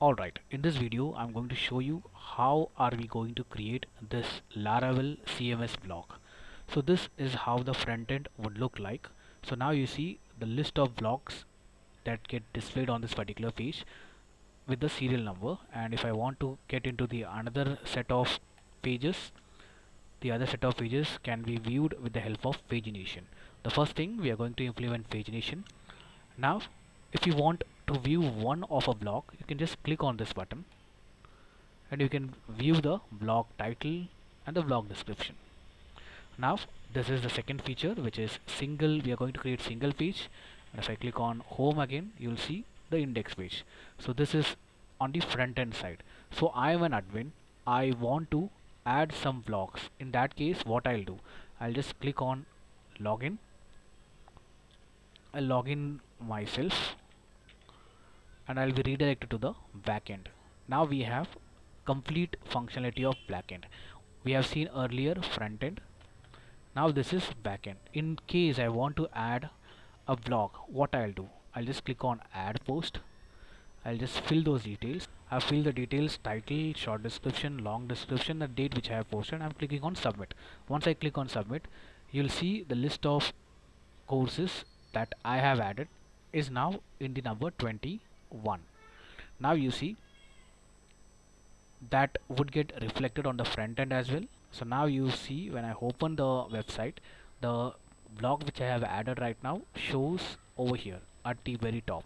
Alright, in this video I'm going to show you how are we going to create this Laravel CMS block. So this is how the front end would look like. So now you see the list of blocks that get displayed on this particular page with the serial number, and if I want to get into the another set of pages, the other set of pages can be viewed with the help of pagination. The first thing, we are going to implement pagination. Now if you want to view one of a block, you can just click on this button and you can view the block title and the block description. Now this is the second feature, which is single. We are going to create single page, and if I click on home again, you'll see the index page. So this is on the front end side. So I am an admin, I want to add some blocks. In that case, what I'll do, I'll just click on login. I'll log in myself and I'll be redirected to the backend. Now we have complete functionality of backend. We have seen earlier front end. Now this is backend. In case I want to add a block, what I'll do, I'll just click on add post. I'll just fill those details. I've filled the details: title, short description, long description, the date which I have posted. I'm clicking on submit. Once I click on submit, you'll see the list of courses that I have added is now in the number 21. Now you see that would get reflected on the front end as well. So now you see when I open the website, the block which I have added right now shows over here at the very top.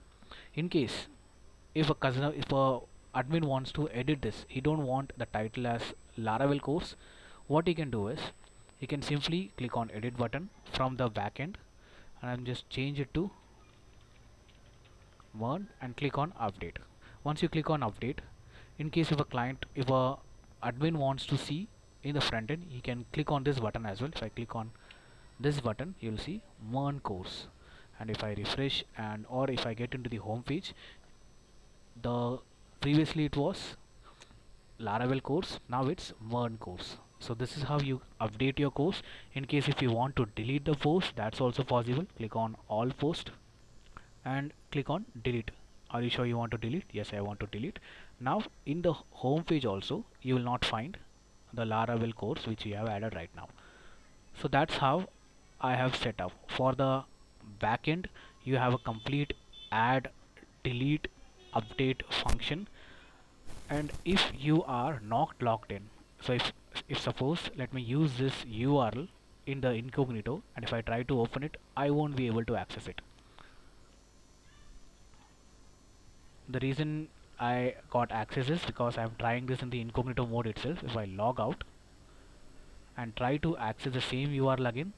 In case if a admin wants to edit this, he don't want the title as Laravel course, what he can do is he can simply click on edit button from the back end, and I'm just change it to Word and click on update. Once you click on update, in case if a admin wants to see in the front end, he can click on this button as well. If I click on this button, you'll see Learn course, and if I refresh or if I get into the home page, the previously it was Laravel course, now it's Learn course. So this is how you update your course. In case if you want to delete the post, that's also possible. Click on all post and click on delete. Are you sure you want to delete? Yes, I want to delete. Now in the home page also you will not find the Laravel course which we have added right now. So that's how I have set up. For the backend, you have a complete add, delete, update function. And if you are not logged in, so if suppose let me use this URL in the incognito, and if I try to open it, I won't be able to access it. The reason I got access is because I'm trying this in the incognito mode itself. If I log out and try to access the same URL again,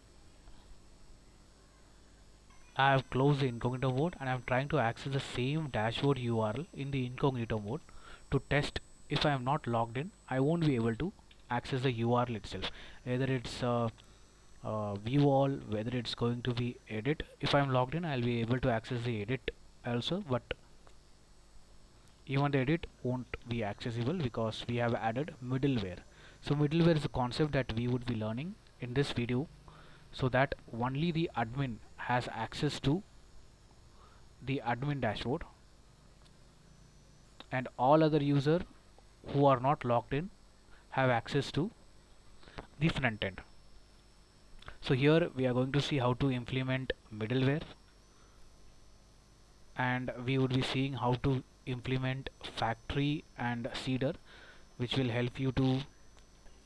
I have closed the incognito mode and I'm trying to access the same dashboard URL in the incognito mode to test. If I am not logged in, I won't be able to access the URL itself, whether it's view all, whether it's going to be edit. If I am logged in, I'll be able to access the edit also, but even the edit won't be accessible because we have added middleware. So middleware is a concept that we would be learning in this video, so that only the admin has access to the admin dashboard and all other users who are not logged in have access to the front end. So here we are going to see how to implement middleware, and we would be seeing how to implement factory and seeder, which will help you to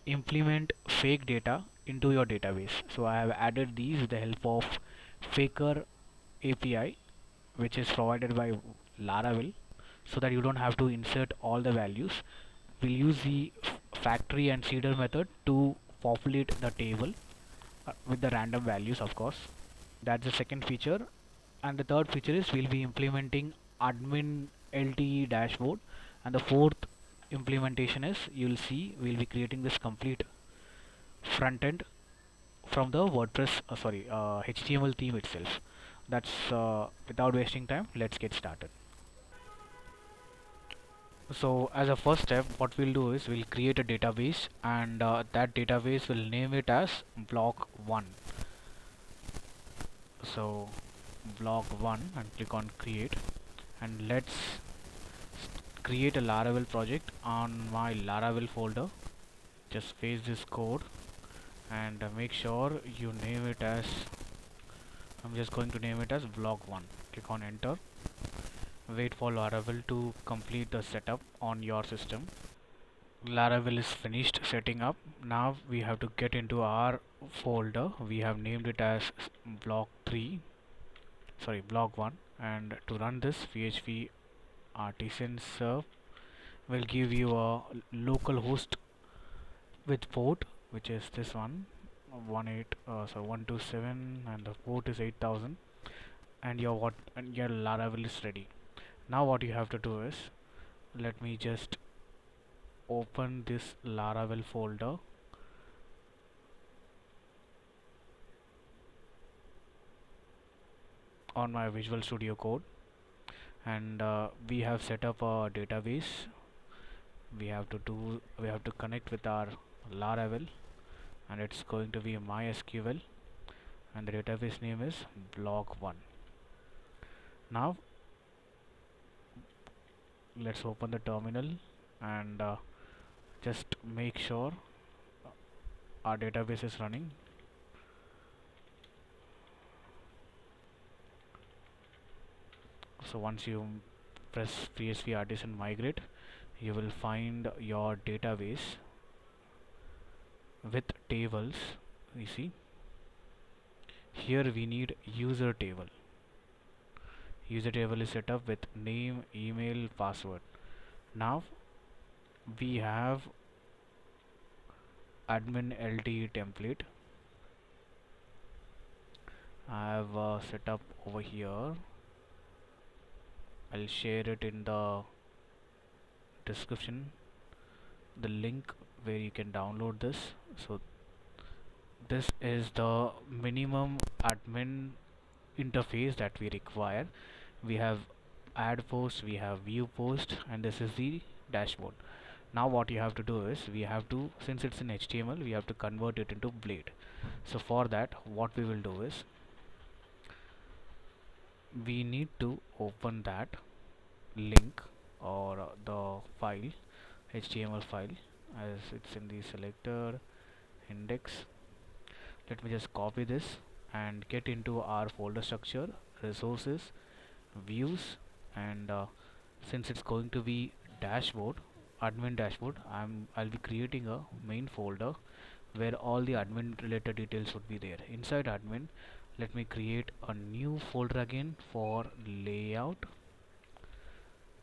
implement fake data into your database. So I have added these with the help of Faker API, which is provided by Laravel, so that you don't have to insert all the values. We'll use the factory and seeder method to populate the table with the random values, of course. That's the second feature. And the third feature is we'll be implementing admin LTE dashboard, and the fourth implementation is, you'll see we'll be creating this complete front end from the WordPress HTML theme itself. That's without wasting time, let's get started. So as a first step, what we'll do is we'll create a database, and that database will name it as block 1. So block 1, and click on create, and let's create a Laravel project on my Laravel folder. Just paste this code and make sure you name it as, I'm just going to name it as blog 1. Click on enter. Wait for Laravel to complete the setup on your system. Laravel is finished setting up. Now we have to get into our folder. We have named it as blog 1, and to run this PHP artisan serve will give you a local host with port, which is this one 127, and the port is 8000, and your Laravel is ready. Now what you have to do is, let me just open this Laravel folder. On my Visual Studio Code, and we have set up a database. We have to connect with our Laravel, and it's going to be MySQL, and the database name is blog 1. Now let's open the terminal and just make sure our database is running. So once you press PHP artisan migrate, you will find your database with tables. You see, here we need user table. User table is set up with name, email, password. Now we have admin LT template. I have set up over here. I'll share it in the description, the link where you can download this. So this is the minimum admin interface that we require. We have add post, we have view post, and this is the dashboard. Now what you have to do is, we have to, since it's in HTML, we have to convert it into Blade. So for that, what we will do is, we need to open that link or the file, HTML file, as it's in the selector index. Let me just copy this and get into our folder structure, resources, views, and since it's going to be dashboard, admin dashboard, I'll be creating a main folder where all the admin related details would be there. Inside admin, let me create a new folder again for layout.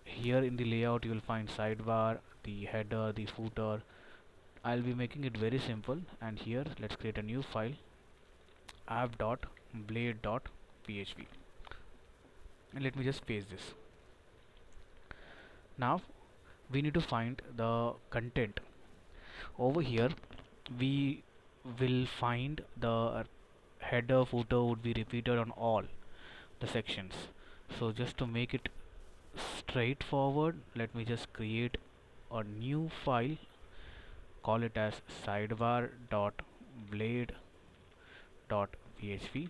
Here in the layout you will find sidebar, the header, the footer. I'll be making it very simple, and here let's create a new file, app.blade.php, and let me just paste this. Now we need to find the content. Over here we will find the header, footer would be repeated on all the sections. So just to make it straightforward, let me just create a new file, call it as sidebar.blade.php,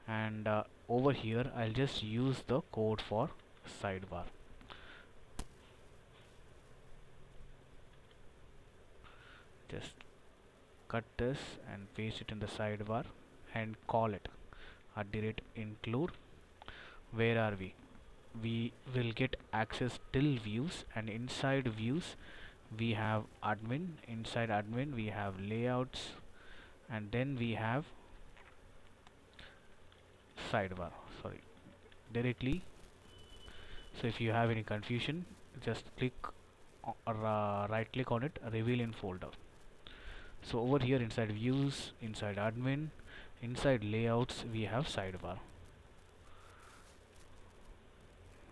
and over here I'll just use the code for sidebar. Just cut this and paste it in the sidebar and call it @include. Where are we? We will get access till views, and inside views we have admin. Inside admin we have layouts, and then we have sidebar, directly. So if you have any confusion, just click or right click on it, reveal in folder. So over here inside views, inside admin, inside layouts we have sidebar.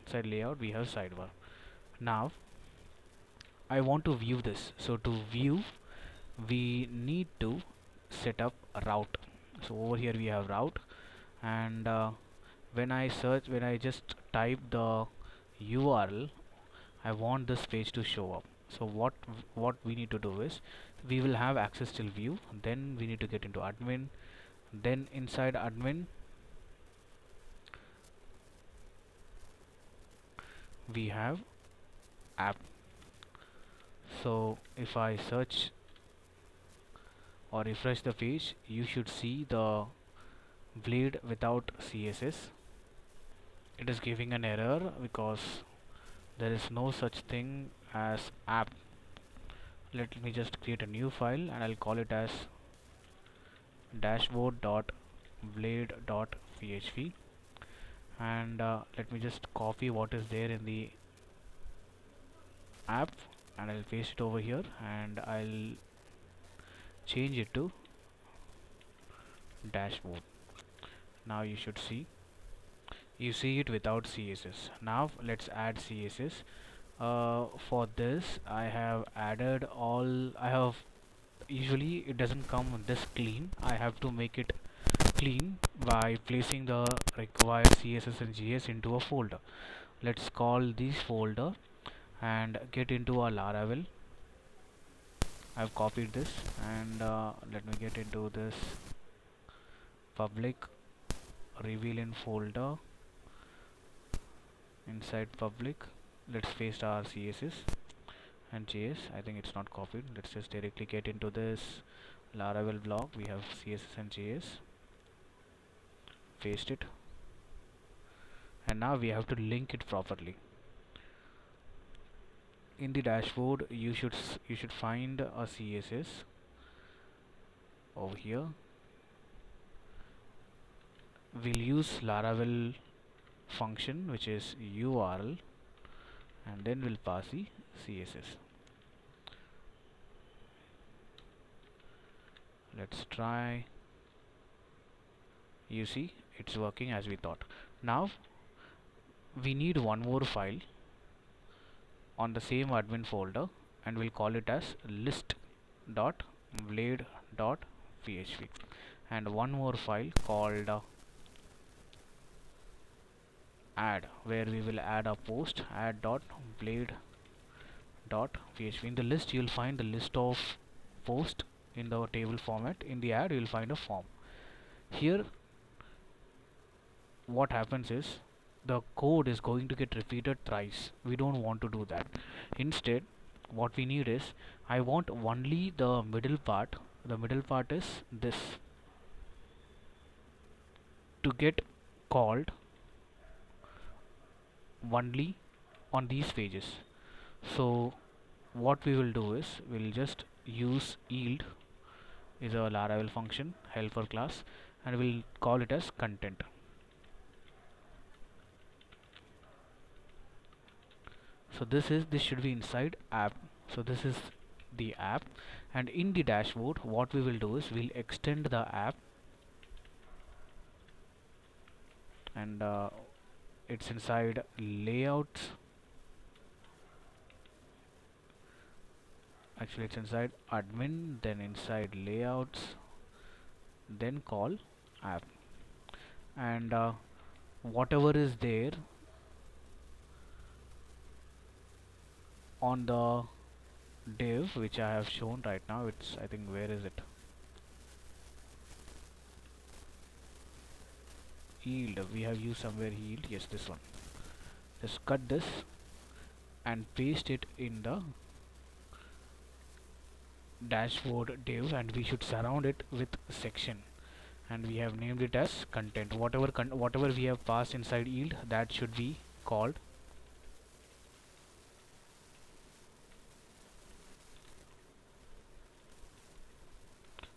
Inside layout we have sidebar. Now I want to view this. So to view, we need to set up a route. So over here we have route, and when I just type the URL, I want this page to show up. So what we need to do is, we will have access till view, then we need to get into admin, then inside admin we have app. So if I search or refresh the page, you should see the blade without CSS. It is giving an error because there is no such thing as app. Let me just create a new file and I'll call it as dashboard.blade.php, and let me just copy what is there in the app and I'll paste it over here, and I'll change it to dashboard. Now you should see, you see it without CSS. Now let's add CSS. For this I have added usually it doesn't come this clean. I have to make it clean by placing the required CSS and JS into a folder. Let's call this folder and get into a Laravel. I've copied this, and let me get into this public reveal in folder. Inside public, let's paste our CSS and JS. I think it's not copied. Let's just directly get into this Laravel blog. We have CSS and JS. Paste it, and now we have to link it properly. In the dashboard, you should find a CSS over here. We'll use Laravel function, which is URL, and then we'll pass the CSS. Let's try. You see, it's working as we thought. Now we need one more file on the same admin folder, and we'll call it as list.blade.php, and one more file called add, where we will add a post, add.blade.php. In the list you'll find the list of post in the table format. In the add you'll find a form. Here what happens is the code is going to get repeated thrice. We don't want to do that. Instead, what we need is, I want only the middle part. The middle part is this, to get called only on these pages. So what we will do is, we'll just use yield, is a Laravel function helper class, and we'll call it as content. So this should be inside app. So this is the app, and in the dashboard what we will do is, we'll extend the app, and it's inside layouts. Actually it's inside admin, then inside layouts, then call app, and whatever is there on the div which I have shown right now, it's, I think, where is it, yield, we have used somewhere yield, yes, this one. Just cut this and paste it in the dashboard div, and we should surround it with section, and we have named it as content. Whatever we have passed inside yield, that should be called,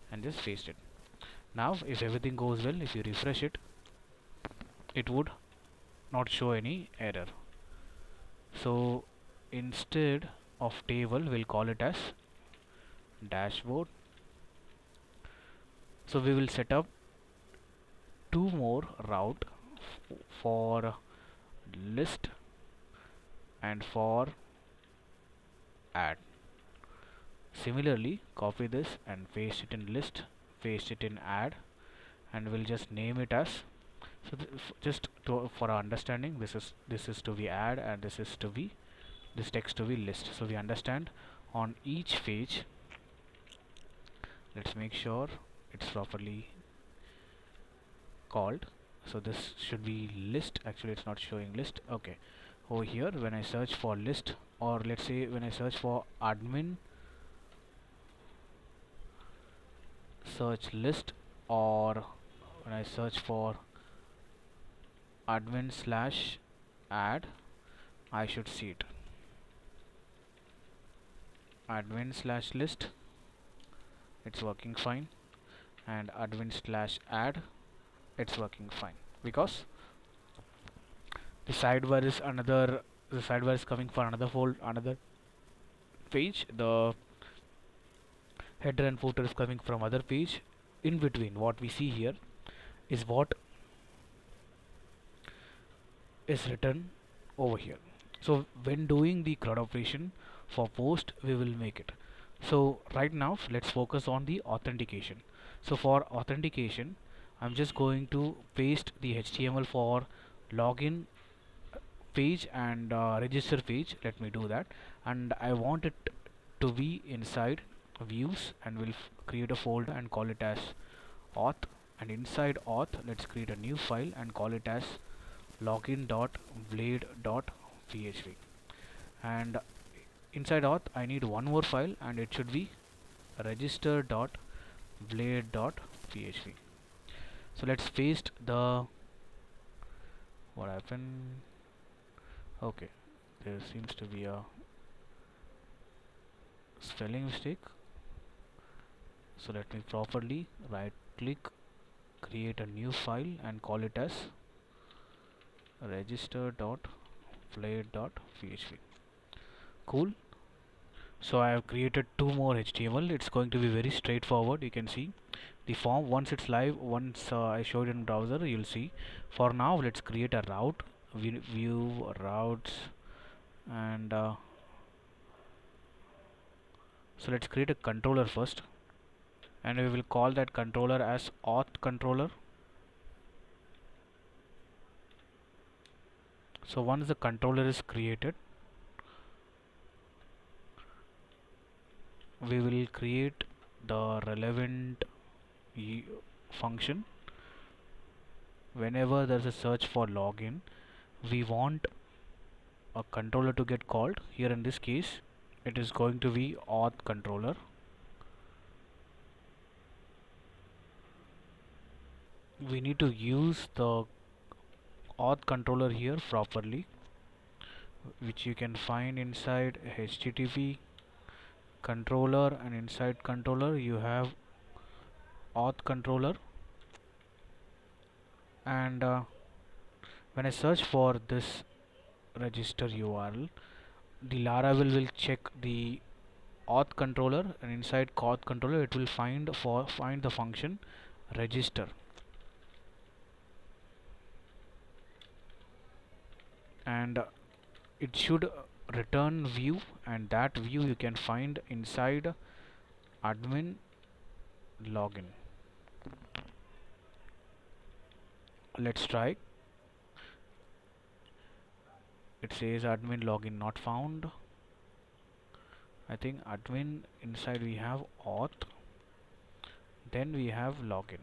and just paste it. Now if everything goes well, if you refresh it, it would not show any error. So instead of table, we'll call it as dashboard. So we will set up two more route for list and for add. Similarly, copy this and paste it in list, paste it in add, and we'll just name it as, so just for our understanding, this is to be add, and this text to be list, so we understand on each page. Let's make sure it's properly called. So this should be list. Actually it's not showing list. Okay, over here when I search for list, or let's say when I search for admin search list, or when I search for admin slash add, I should see it. Admin slash list, it's working fine, and admin slash add, it's working fine, because the sidebar is another, the sidebar is coming for another another page, the header and footer is coming from other page. In between, what we see here is what is written over here. So when doing the CRUD operation for post, we will make it. So right now let's focus on the authentication. So for authentication, I'm just going to paste the HTML for login page and register page. Let me do that, and I want it to be inside views, and we'll create a folder and call it as auth, and inside auth let's create a new file and call it as login.blade.php, and inside auth I need one more file, and it should be register.blade.php. So let's paste the, what happened, okay, there seems to be a spelling mistake. So let me properly right click, create a new file and call it as register.blade.php. Cool. So I have created two more HTML. It's going to be very straightforward. You can see the form once it's live, once I show it in browser, you'll see. For now, let's create a route, view routes, and so let's create a controller first, and we will call that controller as auth controller. So once the controller is created, we will create the relevant function. Whenever there's a search for login, we want a controller to get called. Here in this case, it is going to be auth controller. We need to use the auth controller here properly, which you can find inside HTTP controller, and inside controller you have auth controller, and when I search for this register URL, the Laravel will check the auth controller, and inside auth controller it will find the function register, and it should return view, and that view you can find inside admin login. Let's try. It says admin login not found. I think admin, inside we have auth, then we have login.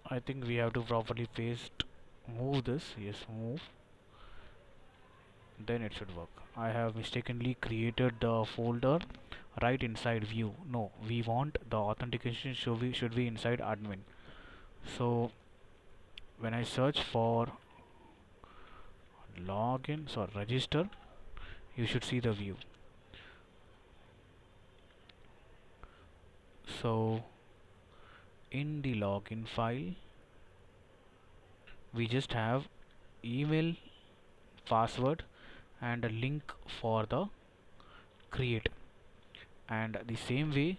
I think we have to properly paste, move this, yes, move, then it should work. I have mistakenly created the folder right inside view. No, we want the authentication should be inside admin. So when I search for login, so register, you should see the view. So in the login file, we just have email, password, and a link for the create, and the same way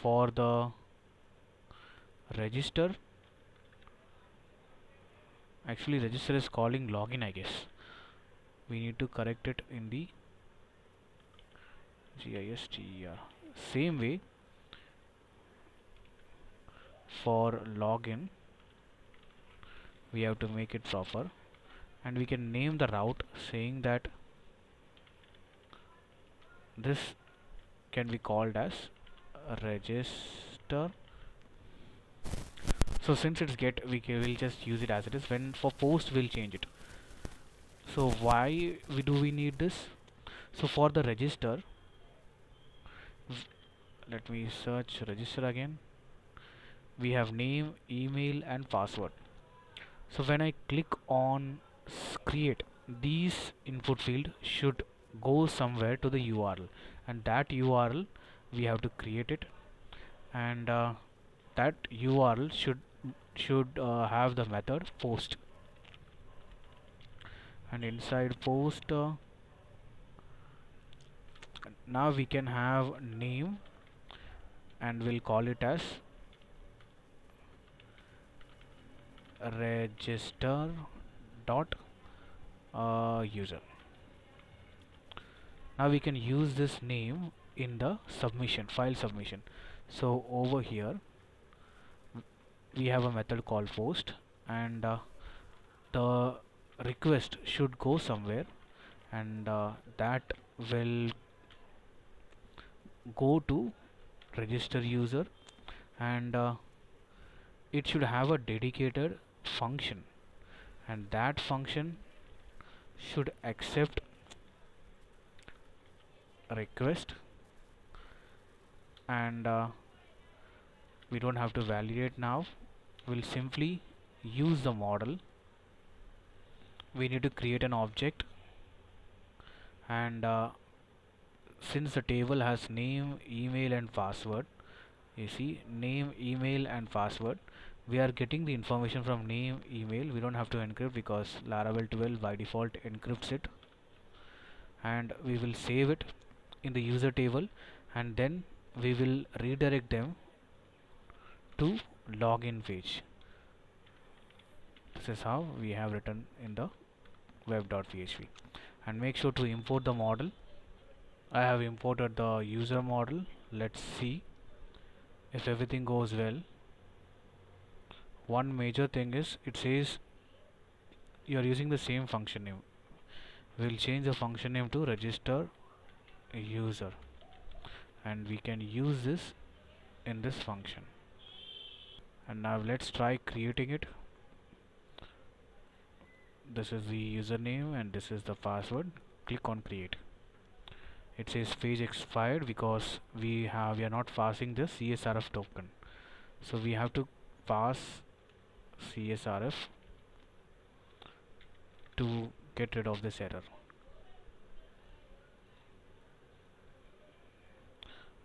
for the register. Actually, register is calling login, I guess. We need to correct it in the GISTER. Same way for login, we have to make it proper, and we can name the route saying that this can be called as register. So since it's get, we will just use it as it is. When for post, we'll change it. So why we need this? So for the register, let me search register again. We have name, email and password. So when I click on create, these input field should go somewhere to the URL, and that URL we have to create it, and that URL should have the method post, and inside post now we can have name, and we'll call it as register dot user. Now we can use this name in the submission, file submission. So over here we have a method called post, and the request should go somewhere, and that will go to register user, and it should have a dedicated function, and that function should accept request, and we don't have to validate now. We'll simply use the model. We need to create an object, and since the table has name, email and password, you see name, email and password, we are getting the information from name, email. We don't have to encrypt because Laravel 12 by default encrypts it, and we will save it in the user table, and then we will redirect them to login page. This is how we have written in the web.php. And make sure to import the model. I have imported the user model. Let's see if everything goes well. One major thing is it says you are using the same function name. We'll change the function name to register user, and we can use this in this function. And now let's try creating it. This is the username and this is the password. Click on create. It says page expired because we are not passing the CSRF token, so we have to pass CSRF to get rid of this error.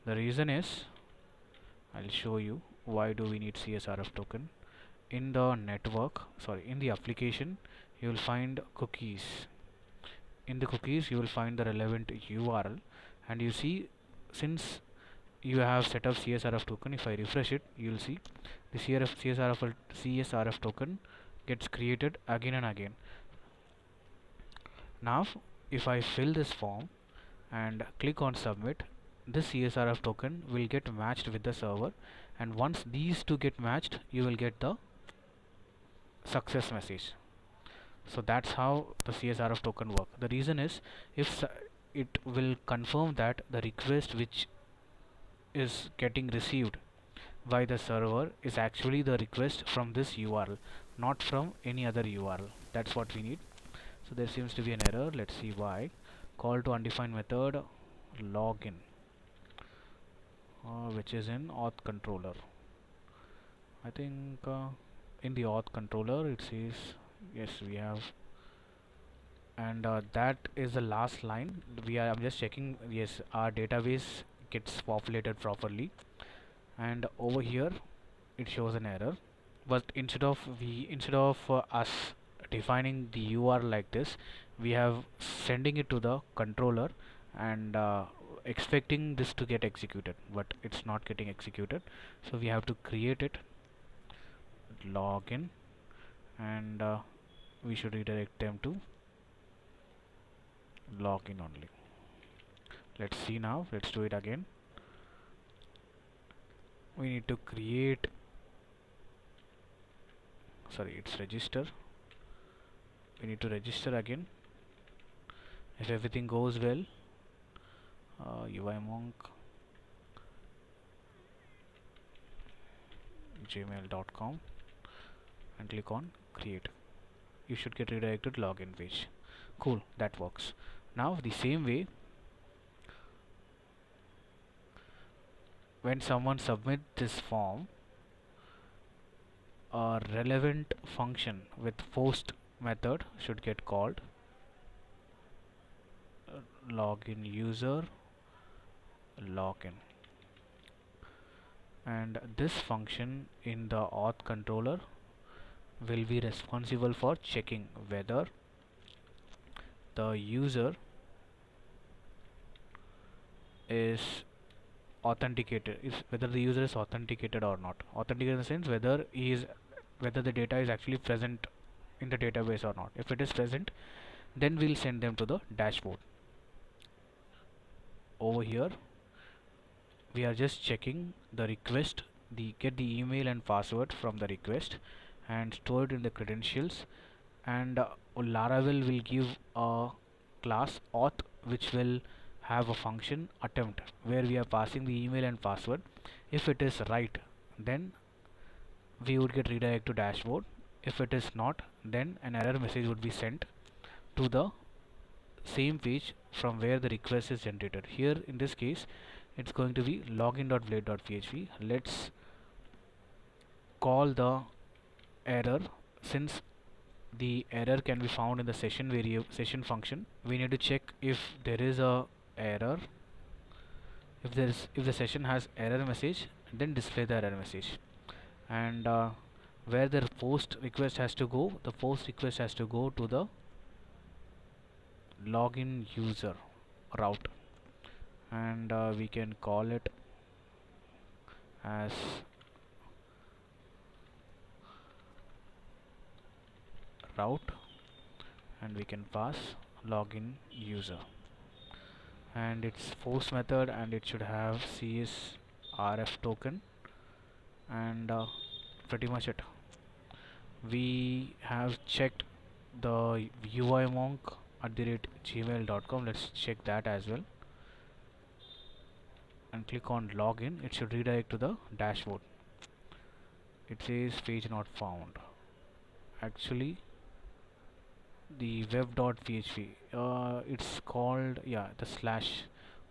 The reason is, I'll show you why do we need CSRF token. In the network, in the application, you will find cookies. In the cookies you will find the relevant URL, and you see, since you have set up CSRF token, if I refresh it, you will see the CSRF token gets created again and again. Now if I fill this form and click on submit, this CSRF token will get matched with the server, and once these two get matched, you will get the success message. So that's how the CSRF token work. The reason is, if it will confirm that the request which is getting received by the server is actually the request from this URL, not from any other URL. That's what we need. So there seems to be an error. Let's see why. Call to undefined method login, which is in auth controller. I think in the auth controller it says yes we have, and that is the last line. I'm just checking, yes, our database gets populated properly, and over here it shows an error. But instead of us defining the URL like this, we have sending it to the controller and expecting this to get executed, but it's not getting executed. So we have to create it, login, and we should redirect them to login only. Let's see now. Let's do it again. We need to create, it's register. We need to register again. If everything goes well, UImonk gmail.com, and click on create. You should get redirected login page. Cool, that works. Now the same way, when someone submits this form, a relevant function with post method should get called. Login user login, and this function in the auth controller will be responsible for checking whether the user is authenticated, whether the user is authenticated or not. Authenticated in the sense whether the data is actually present in the database or not. If it is present, then we'll send them to the dashboard. Over here we are just checking the request, get the email and password from the request and store it in the credentials, and Laravel will give a class auth which will have a function attempt where we are passing the email and password. If it is right, then we would get redirect to dashboard. If it is not, then an error message would be sent to the same page from where the request is generated. Here in this case it's going to be login.blade.php. Let's call the error. Since the error can be found in the session function, we need to check if there is a error. If the session has error message, then display the error message. And where the post request has to go, the post request has to go to the login user route, and we can call it as route, and we can pass login user, and its post method, and it should have CSRF token, and pretty much it. We have checked the uimonk@gmail.com. let's check that as well and click on login. It should redirect to the dashboard. It says page not found. Actually the web.php, it's called, yeah, the slash,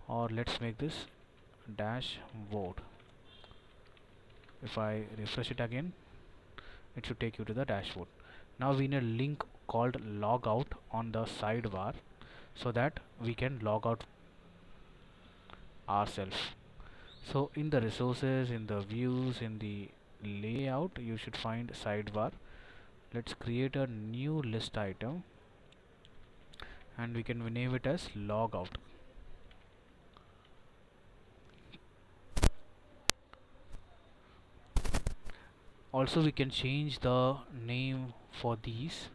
or let's make this dashboard. If I refresh it again, it should take you to the dashboard. Now we need a link called logout on the sidebar so that we can log out ourselves. So in the resources, in the views, in the layout, you should find sidebar. Let's create a new list item and we can name it as logout. Also we can change the name for these.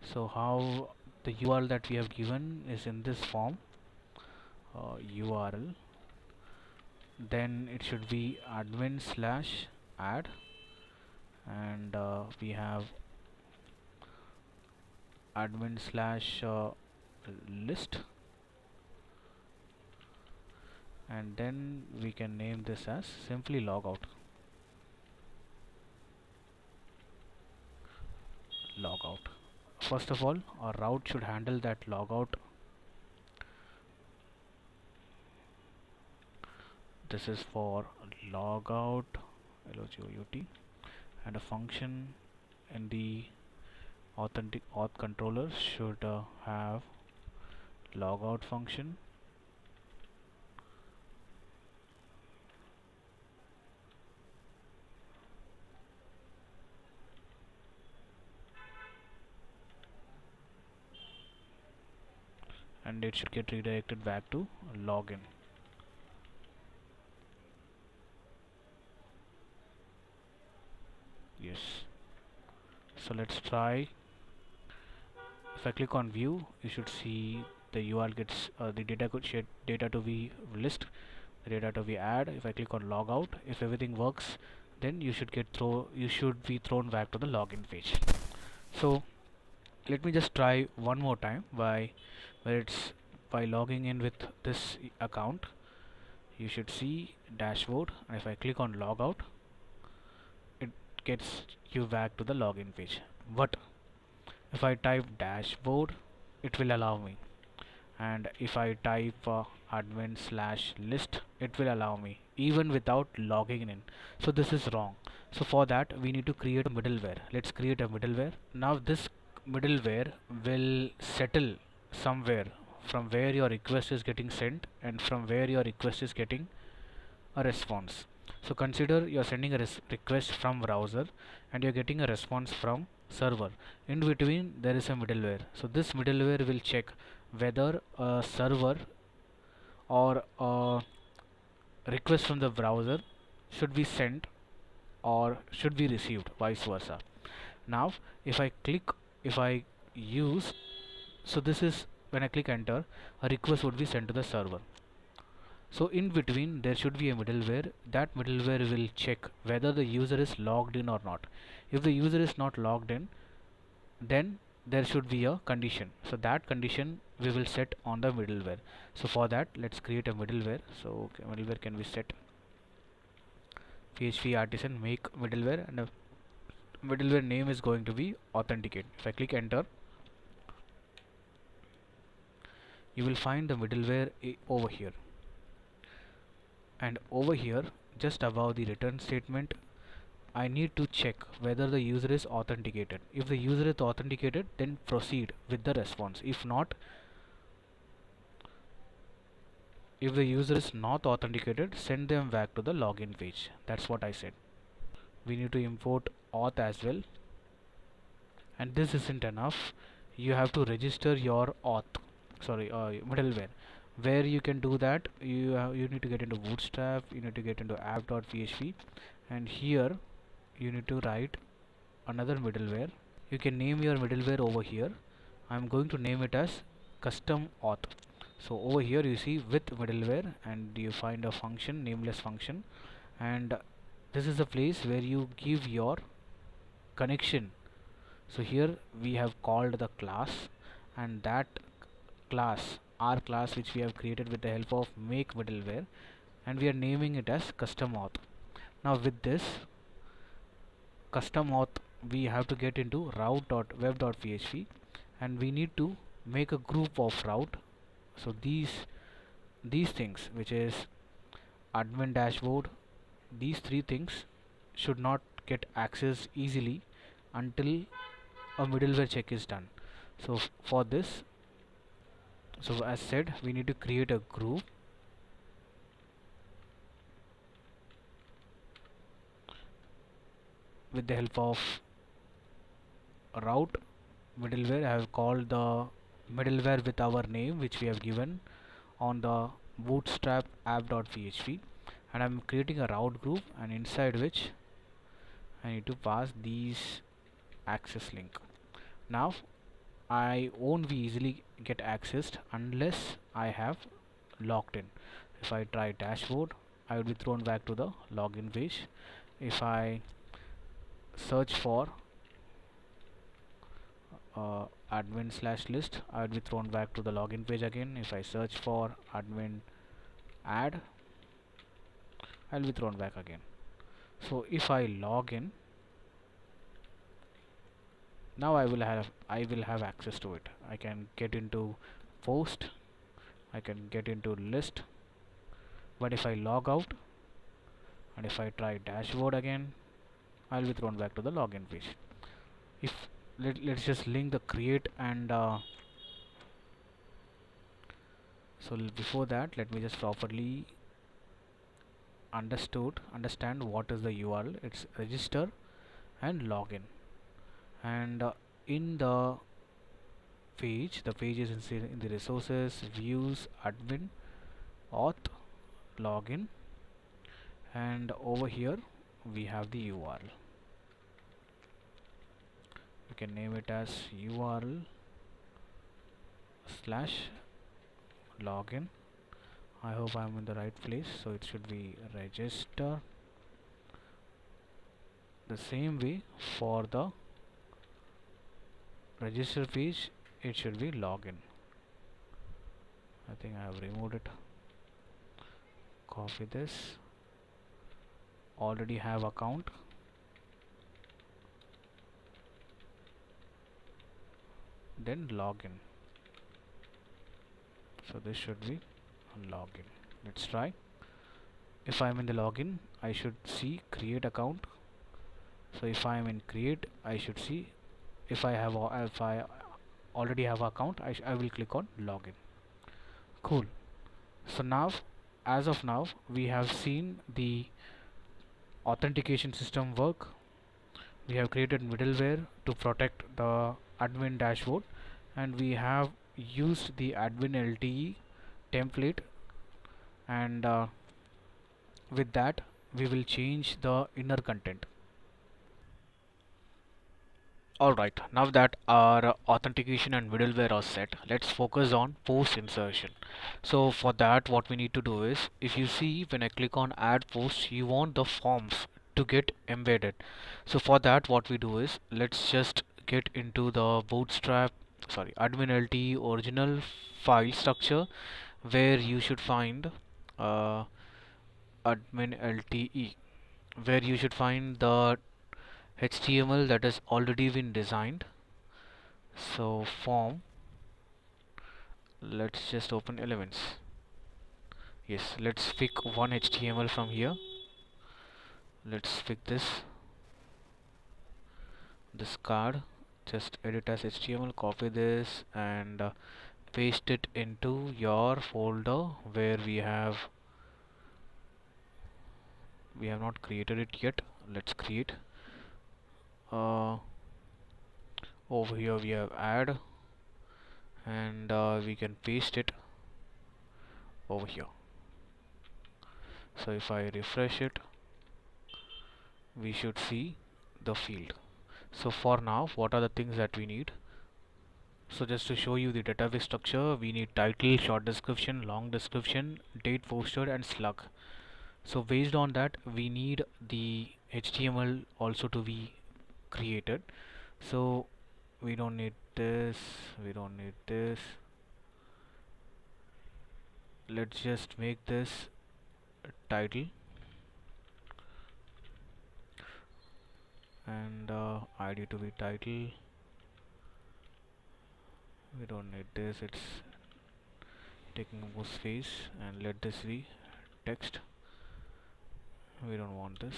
So how the URL that we have given is in this form, URL, then it should be admin/add, and we have admin/list, and then we can name this as simply logout. First of all, our route should handle that logout. This is for logout, LOGOUT, and a function in the auth controller should have logout function, and it should get redirected back to login. Yes. So let's try. If I click on view, you should see the URL gets the data to be list, the data to be add. If I click on logout, if everything works, then you should be thrown back to the login page. So let me just try one more time by logging in with this account. You should see dashboard, and if I click on logout, it gets you back to the login page. But if I type dashboard it will allow me, and if I type admin/list, it will allow me even without logging in. So this is wrong. So for that we need to create a middleware. Let's create a middleware. Now this middleware will settle somewhere from where your request is getting sent and from where your request is getting a response. So consider you're sending a request from browser and you're getting a response from server. In between there is a middleware. So this middleware will check whether a server or a request from the browser should be sent or should be received, vice versa. Now if I use, so this is when I click enter, a request would be sent to the server. So in between there should be a middleware. That middleware will check whether the user is logged in or not. If the user is not logged in, then there should be a condition. So that condition we will set on the middleware. So for that let's create a middleware. So middleware can be set PHP artisan make middleware, and the middleware name is going to be authenticate. If I click enter, you will find the middleware over here, and over here just above the return statement I need to check whether the user is authenticated. If the user is authenticated, then proceed with the response. If not, if the user is not authenticated, send them back to the login page. That's what I said. We need to import auth as well, and this isn't enough. You have to register your middleware. Where you can do that, you need to get into Bootstrap, you need to get into app.php, and here you need to write another middleware. You can name your middleware over here. I'm going to name it as custom auth. So over here you see with middleware, and you find a function, nameless function, and this is the place where you give your connection. So here we have called the class, and that class, our class which we have created with the help of make middleware, and we are naming it as custom auth. Now with this custom auth we have to get into route.web.php, and we need to make a group of route. So these things, which is admin dashboard, these three things should not get accessed easily until a middleware check is done. So for this, so as said, we need to create a group with the help of route middleware. I have called the middleware with our name which we have given on the bootstrap app.php, and I'm creating a route group, and inside which I need to pass these access link. Now I won't be easily get accessed unless I have logged in. If I try dashboard, I will be thrown back to the login page. If I search for admin/list, I will be thrown back to the login page again. If I search for admin add, I will be thrown back again. So if I log in, now I will have access to it. I can get into post, I can get into list, but if I log out and if I try dashboard again, I'll be thrown back to the login page. If let's just link the create and so before that let me just properly understand what is the URL. It's register and login, and in the page is in the resources, views, admin, auth, login, and over here we have the URL. You can name it as URL slash login. I hope I'm in the right place. So it should be register. The same way for the register page, it should be login. I think I have removed it. Copy this. Already have account. Then login. So this should be login. Let's try. If I'm in the login, I should see create account. So if I'm in create, I should see if I already have account, I will click on login. Cool. So now, as of now, we have seen the authentication system work. We have created middleware to protect the admin dashboard, and we have used the admin LTE template, and with that we will change the inner content. Alright, now that our authentication and middleware are set, let's focus on post insertion. So for that, what we need to do is, if you see when I click on add post, you want the forms to get embedded. So for that, what we do is, let's just get into the Bootstrap, sorry, admin LT original file structure, where you should find uh, admin LTE, where you should find the HTML that has already been designed. So form, let's just open elements. Yes, let's pick one HTML from here. Let's pick this card, just edit as HTML, copy this and paste it into your folder where we have not created it yet. Let's create. Over here we have add, and we can paste it over here. So if I refresh it, we should see the field. So for now, what are the things that we need? So just to show you the database structure, we need title, short description, long description, date posted, and slug. So based on that, we need the HTML also to be created. So we don't need this, we don't need this. Let's just make this title, and ID to be title. We don't need this, it's taking more space, and let this be text. We don't want this.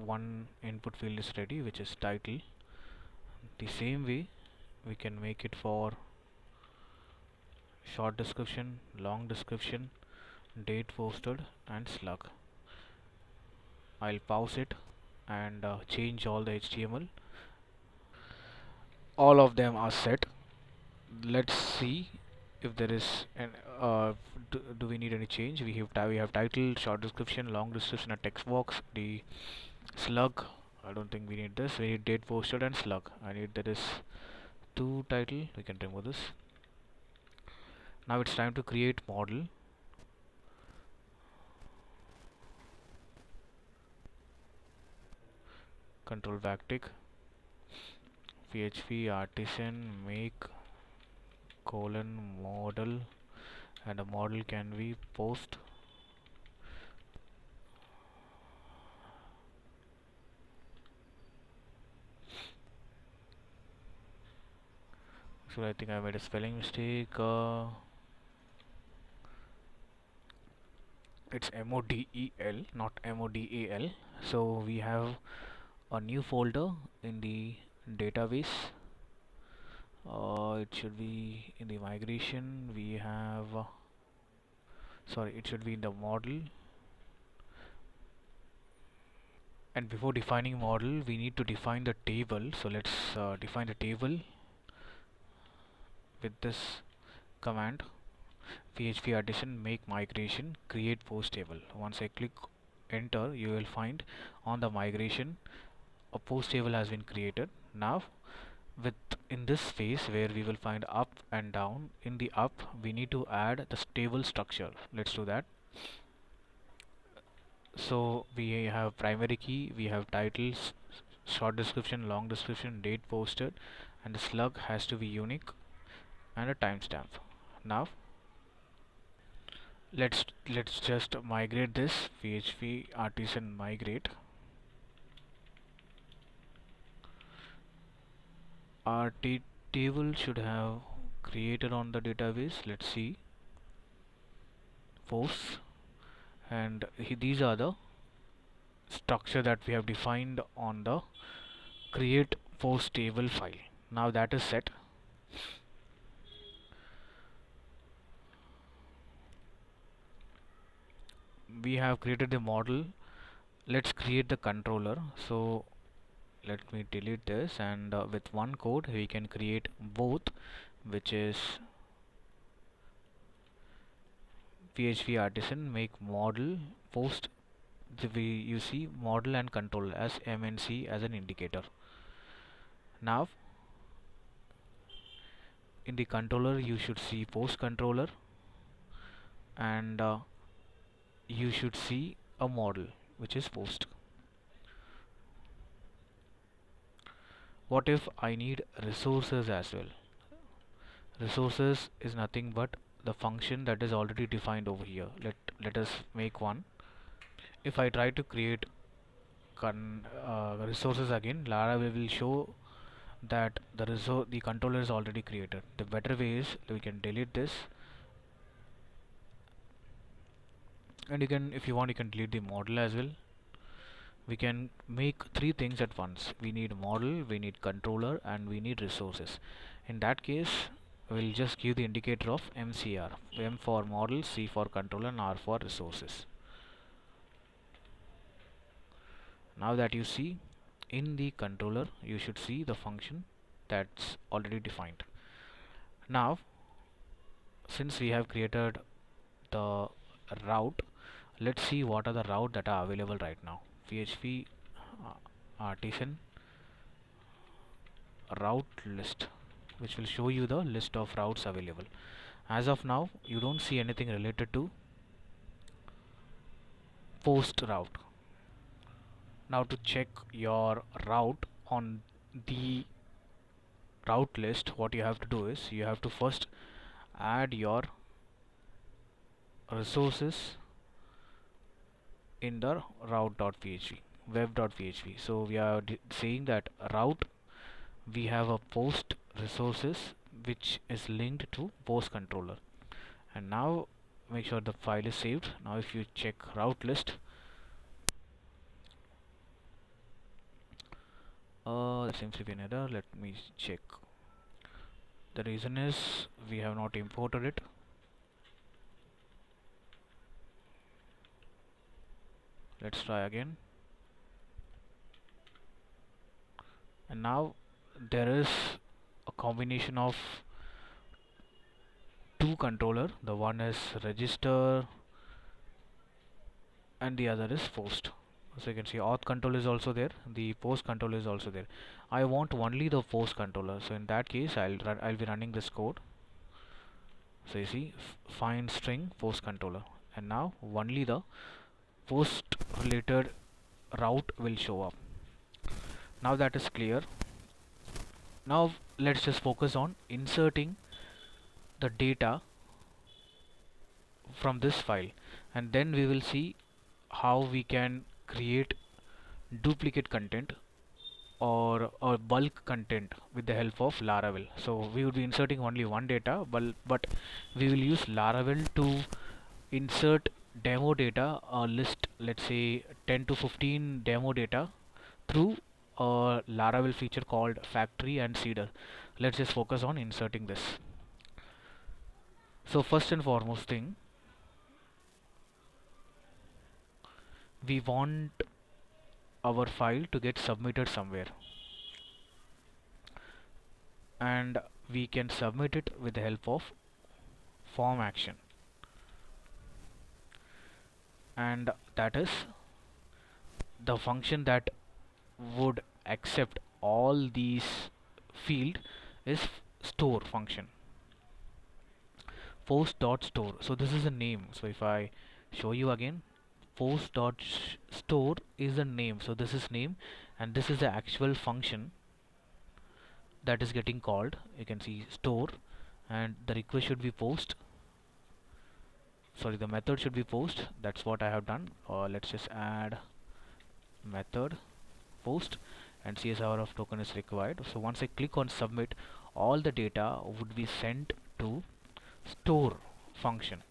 One input field is ready, which is title. The same way we can make it for short description, long description, date posted, and slug. I'll pause it and change all the HTML. All of them are set. Let's see if there is an do we need any change. We have title, short description, long description, a text box. The slug, I don't think we need this. We need date posted and slug. I need that is two title. We can remove this. Now it's time to create model. Control backtick, PHP artisan make model, and a model can be post. So I think I made a spelling mistake. It's MODEL, not MODAL. So we have a new folder in the database. It should be in the migration. We have sorry, it should be in the model. And before defining model, we need to define the table. So let's define the table with this command: PHP addition make migration create post table. Once I click enter, you will find on the migration a post table has been created. Now with in this space where we will find up and down, in the up we need to add the table structure. Let's do that. So we have primary key, we have titles, short description, long description, date posted, and the slug has to be unique and a timestamp. Now let's just migrate this. PHP artisan migrate table should have created on the database. Let's see, posts, and these are the structure that we have defined on the create post table file. Now that is set. We have created the model. Let's create the controller. So let me delete this, and with one code we can create both, which is PHP artisan make model post. You see model and controller as MNC as an indicator. Now in the controller you should see post controller, and you should see a model which is post. What if I need resources as well? Resources is nothing but the function that is already defined over here. Let us make one. If I try to create resources again, Laravel will show that the controller is already created. The better way is we can delete this, and you can, if you want, you can delete the model as well. We can make three things at once. We need model, we need controller, and we need resources. In that case, we'll just give the indicator of MCR. M for model, C for controller, and R for resources. Now that you see in the controller, you should see the function that's already defined. Now since we have created the route, let's see what are the route that are available right now. PHP artisan route list, which will show you the list of routes available. As of now, you don't see anything related to post route. Now to check your route on the route list, what you have to do is you have to first add your resources in the route.php, web.php. So we are saying that route, we have a post resources which is linked to post controller. And now make sure the file is saved. Now if you check route list, there seems to be an error. Let me check. The reason is we have not imported it. Let's try again. And now there is a combination of two controller. The one is register and the other is post. So you can see auth control is also there, the post control is also there. I want only the post controller, so in that case I'll be running this code. So you see find string post controller, and now only the post related route will show up. Now that is clear. Now let's just focus on inserting the data from this file, and then we will see how we can create duplicate content or bulk content with the help of Laravel. So we would be inserting only one data, but we will use Laravel to insert demo data, list, let's say 10 to 15 demo data through a Laravel feature called factory and seeder. Let's just focus on inserting this. So first and foremost thing, we want our file to get submitted somewhere, and we can submit it with the help of form action, and that is the function that would accept all these field is store function, post.store. So this is a name. So if I show you again, post.store is a name. So this is name, and this is the actual function that is getting called. You can see store, and the request should be post. Sorry, the method should be post. That's what I have done. Let's just add method post, and CSR of token is required. So once I click on submit, all the data would be sent to store function.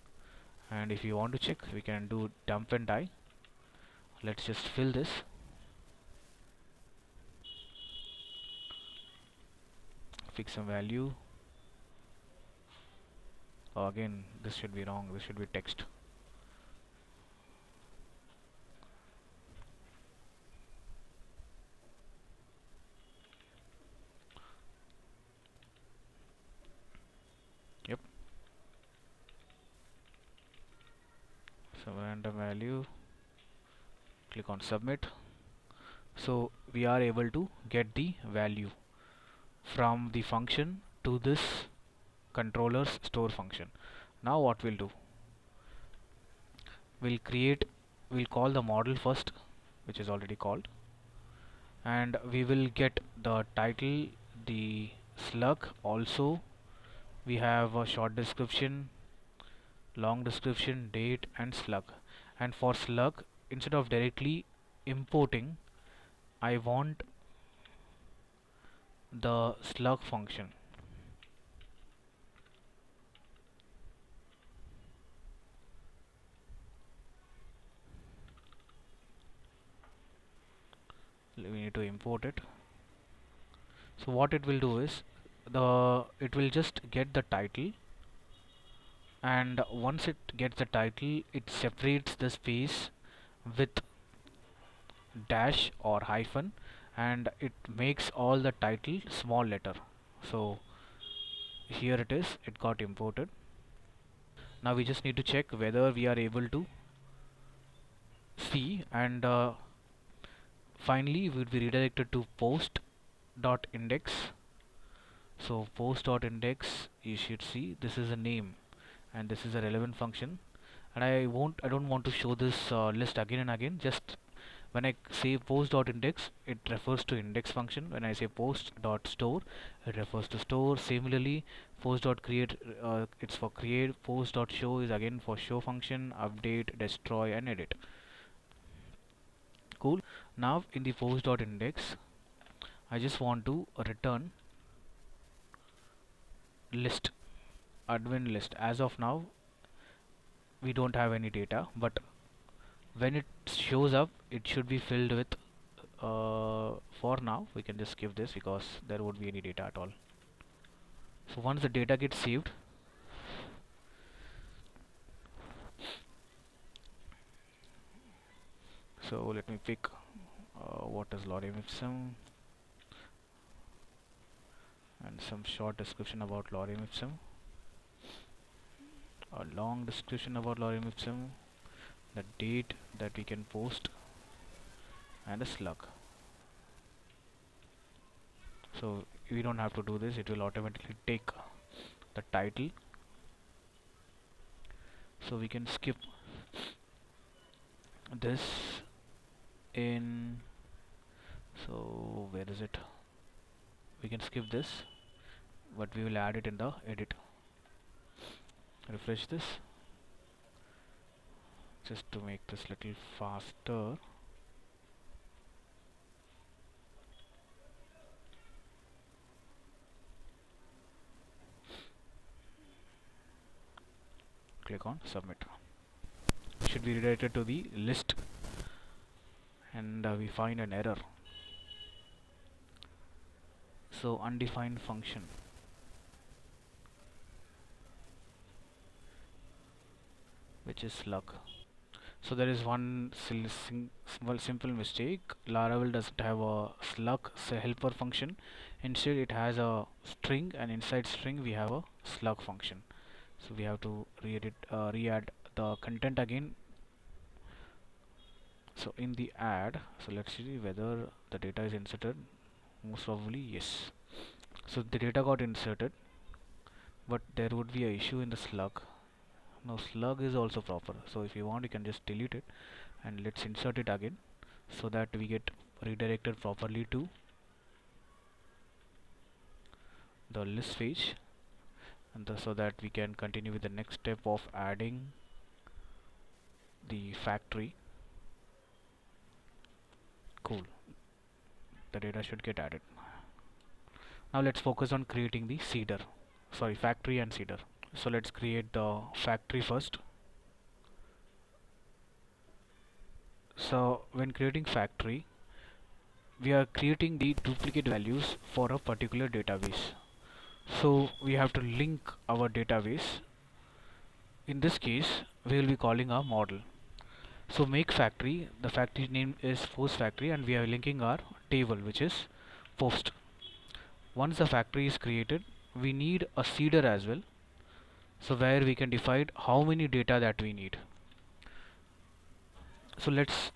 And if you want to check, we can do dump and die. Let's just fill this. Fix some value. Oh, again, this should be wrong. This should be text. Yep. Some random value. Click on submit. So we are able to get the value from the function to this controller's store function. Now what we'll do, we'll call the model first, which is already called, and we will get the title, the slug. Also we have a short description, long description, date and slug. And for slug, instead of directly importing, I want the slug function. We need to import it. So what it will do is, it will just get the title, and once it gets the title, it separates the space with dash or hyphen, and it makes all the title small letter. So here it is, it got imported. Now we just need to check whether we are able to see, and finally we would be redirected to post.index. So post.index, you should see this is a name and this is a relevant function, and I don't want to show this list again and again. Just when I say post.index, it refers to index function. When I say post.store, it refers to store. Similarly, post.create, it's for create. Post.show is again for show function. Update, destroy and edit. Cool. Now in the post.index, I just want to return list, admin list. As of now, we don't have any data, but when it shows up, it should be filled with, for now we can just skip this because there won't be any data at all. So once the data gets saved, so let me pick what is lorem ipsum and some short description about lorem ipsum, a long description about lorem ipsum, the date that we can post, and a slug. So we don't have to do this, it will automatically take the title, so we can skip this in, so where is it, we can skip this, but we will add it in the edit. Refresh this just to make this little faster. Click on submit. It should be redirected to the list, and we find an error. So undefined function. Which is slug. So there is one simple mistake. Laravel doesn't have a slug helper function. Instead it has a string, and inside string we have a slug function. So we have to re-add the content again. So in the add, so let's see whether the data is inserted. Most probably yes. So the data got inserted, but there would be an issue in the slug. Now slug is also proper, so if you want you can just delete it, and let's insert it again so that we get redirected properly to the list page, and so that we can continue with the next step of adding the factory. Cool, the data should get added. Now let's focus on creating the factory and seeder. So let's create the factory first. So when creating factory, we are creating the duplicate values for a particular database. So we have to link our database. In this case, we will be calling our model. So make factory, the factory name is post factory, and we are linking our table, which is post. Once the factory is created, we need a seeder as well, so where we can define how many data that we need. So let's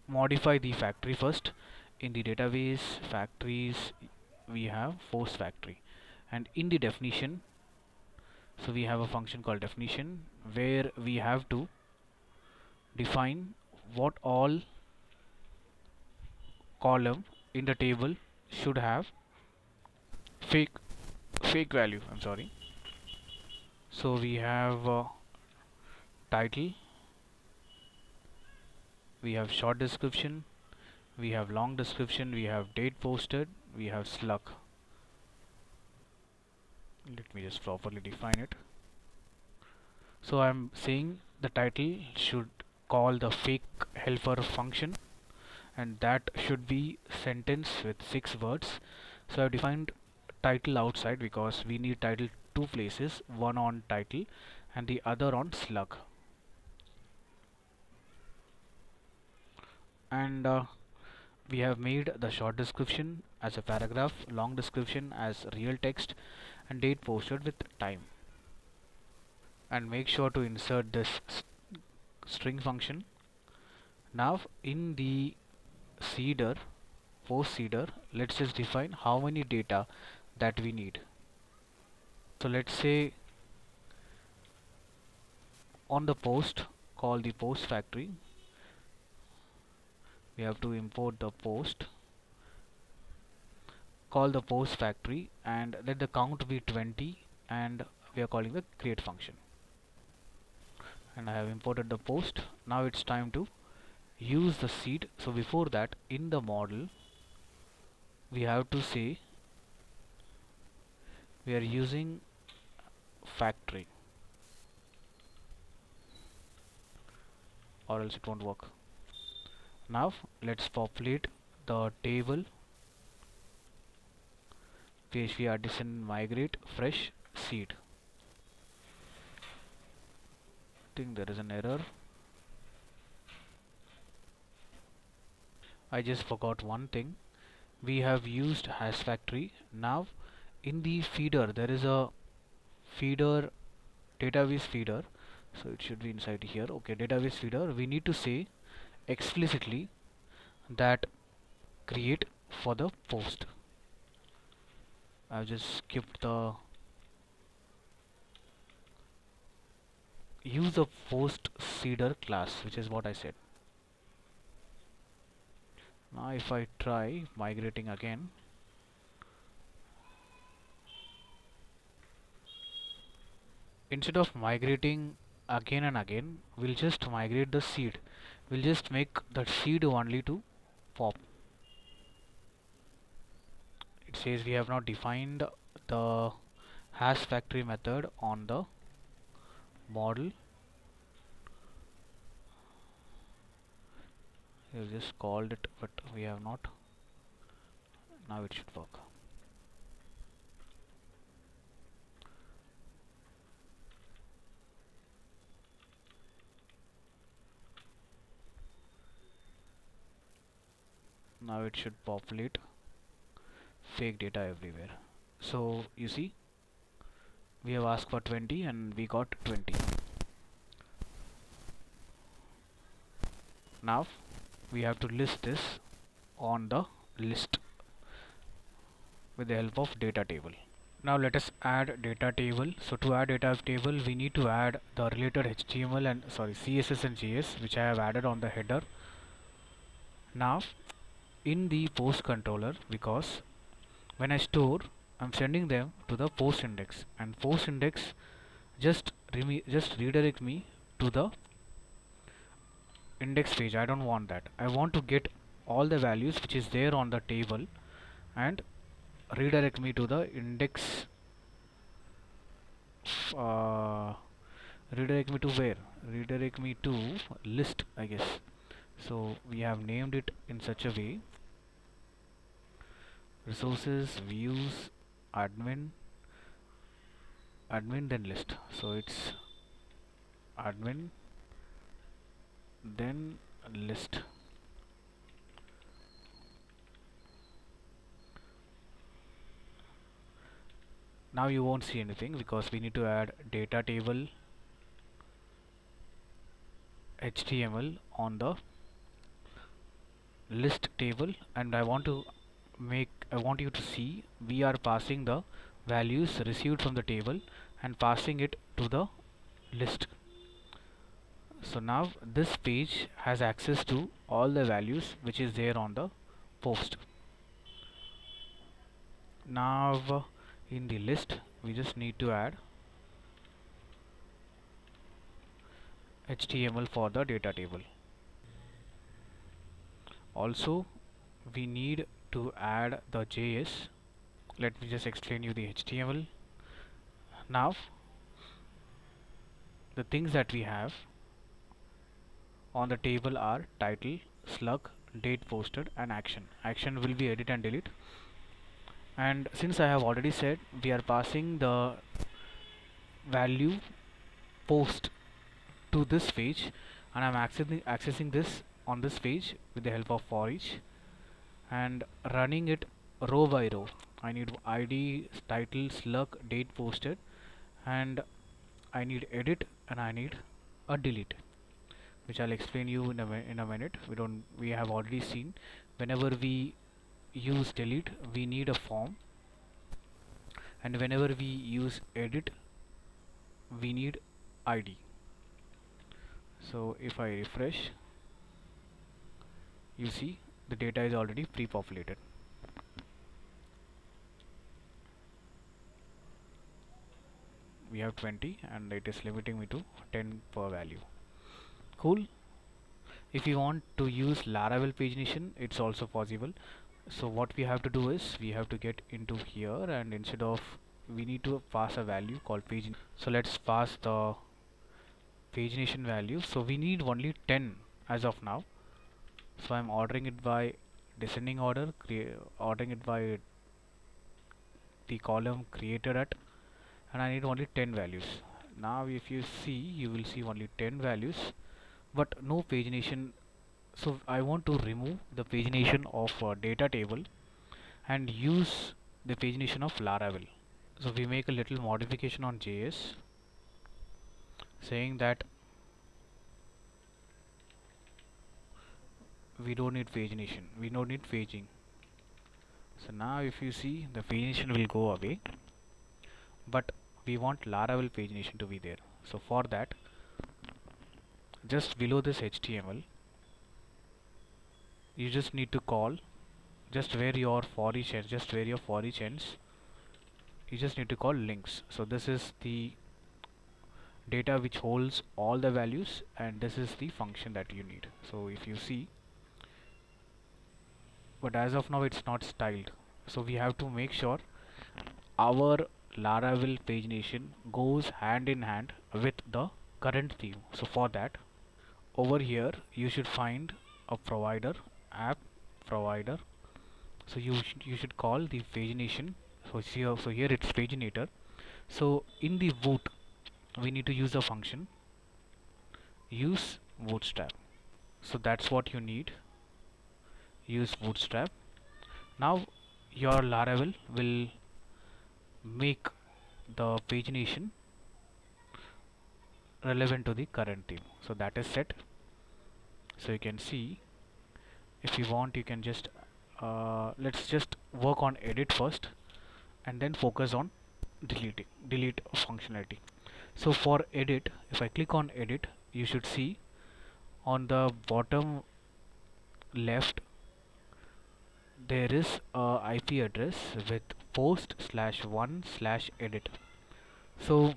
modify the factory first. In the database factories, we have post factory, and in the definition, so we have a function called definition where we have to define what all column in the table should have fake value. I'm sorry. So we have title, we have short description, we have long description, we have date posted, we have slug. Let me just properly define it. So I'm saying the title should call the fake helper function, and that should be sentence with 6 words. So I've defined title outside because we need title two places, one on title and the other on slug. And we have made the short description as a paragraph, long description as real text, and date posted with time. And make sure to insert this string function. Now in the seeder, post seeder, let's just define how many data that we need. So let's say on the post, call the post factory, we have to import the post, call the post factory, and let the count be 20, and we are calling the create function. And I have imported the post. Now it's time to use the seed. So before that, in the model, we have to say we are using factory, or else it won't work. Now let's populate the table PHP artisan migrate fresh seed. I think there is an error. I just forgot one thing. We have used hash factory. Now in the feeder there is a feeder, database feeder, so it should be inside here. Okay, database feeder, we need to say explicitly that create for the post. I've just skipped the use the post seeder class, which is what I said. Now if I try migrating again, instead of migrating again and again, we'll just migrate the seed. We'll just make that seed only to pop. It says we have not defined the hash factory method on the model. We've just called it, but we have not. Now it should work. Now it should populate fake data everywhere. So you see, we have asked for 20 and we got 20. Now we have to list this on the list with the help of data table. Now let us add data table. So to add data table, we need to add the related HTML and CSS and JS, which I have added on the header. Now in the post controller, because when I store, I'm sending them to the post index, and post index just redirect me to the index page. I don't want that. I want to get all the values which is there on the table and redirect me to the index. uh, Redirect me to where? Redirect me to list, I guess. So we have named it in such a way: resources, views, admin, admin, then list. So it's admin, then list. Now you won't see anything because we need to add data table HTML on the list table, and I want you to see we are passing the values received from the table and passing it to the list. So now this page has access to all the values which is there on the post. Now in the list we just need to add HTML for the data table. Also we need to add the JS. Let me just explain you the HTML. Now the things that we have on the table are title, slug, date posted, and action. Action will be edit and delete. And since I have already said we are passing the value post to this page, and I'm accessing this on this page with the help of for each and running it row by row. I need ID, title, slug, date posted, and I need edit, and I need a delete, which I'll explain you in a minute. We have already seen whenever we use delete we need a form, and whenever we use edit we need ID. So if I refresh, you see the data is already pre-populated. We have 20 and it is limiting me to 10 per value. Cool. If you want to use Laravel pagination, it's also possible. So what we have to do is we have to get into here, and instead of we need to pass a value called pagination. So let's pass the pagination value. So we need only 10 as of now. So I'm ordering it by descending order, ordering it by the column created at, and I need only 10 values. Now if you see, you will see only 10 values but no pagination. So I want to remove the pagination of data table and use the pagination of Laravel. So we make a little modification on JS saying that we don't need pagination, we don't need paging. So now if you see, the pagination will go away, but we want Laravel pagination to be there. So for that, just below this HTML, you just need to call just where your for each ends, you just need to call links. So this is the data which holds all the values, and this is the function that you need. So if you see, but as of now it's not styled, so we have to make sure our Laravel pagination goes hand in hand with the current theme. So for that, over here you should find a provider, app provider. So you should call the pagination. So here it's paginator. So in the boot we need to use a function use Bootstrap. So that's what you need, use Bootstrap. Now your Laravel will make the pagination relevant to the current theme. So that is set. So you can see, if you want you can just let's just work on edit first and then focus on delete functionality. So for edit, if I click on edit, you should see on the bottom left there is a IP address with post/1/edit. So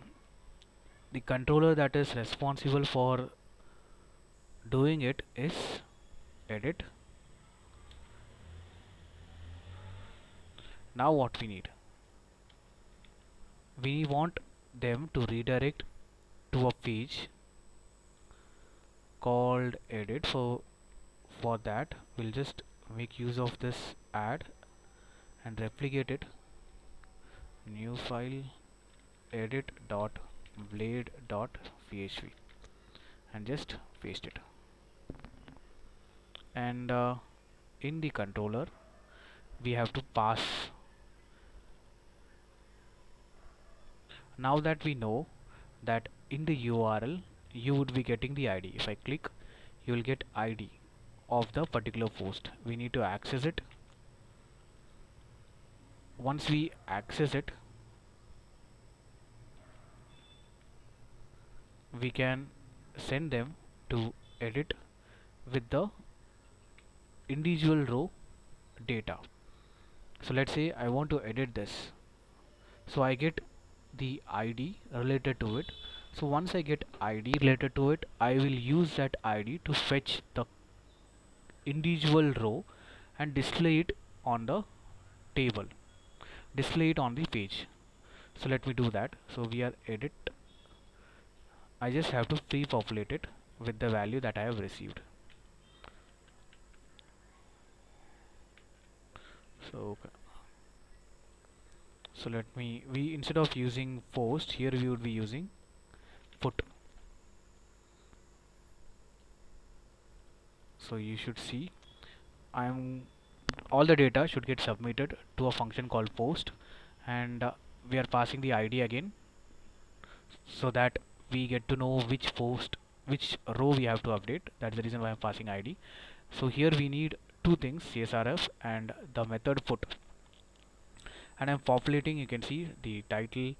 the controller that is responsible for doing it is edit, Now what we need, we want them to redirect to a page called edit. So for that we'll just make use of this add and replicate it, new file edit dot blade dot php, and just paste it. And in the controller we have to pass. Now that we know that in the URL you would be getting the ID, if I click you will get ID of the particular post. We need to access it. Once we access it, we can send them to edit with the individual row data. So let's say I want to edit this, so I get the ID related to it. So once I get ID related to it, I will use that ID to fetch the individual row and display it on the table, display it on the page. So let me do that. So we are edit, I just have to pre-populate it with the value that I have received. So let me, we instead of using post here we would be using put. So you should see all the data should get submitted to a function called post, and we are passing the ID again so that we get to know which post, which row we have to update. That's the reason why I'm passing ID. So here we need two things, CSRF and the method put, and I'm populating. You can see the title,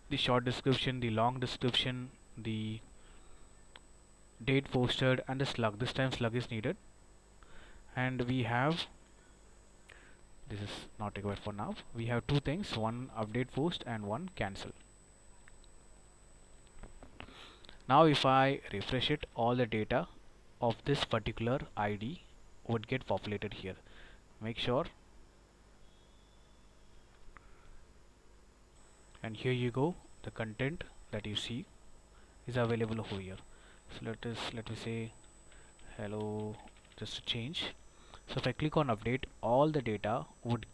the short description, the long description, the date posted, and the slug. This time slug is needed, and we have, this is not required for now, we have two things, one update post and one cancel. Now if I refresh it, all the data of this particular ID would get populated here. Make sure, and here you go, the content that you see is available over here. So let me say hello, just to change. So if I click on update, all the data would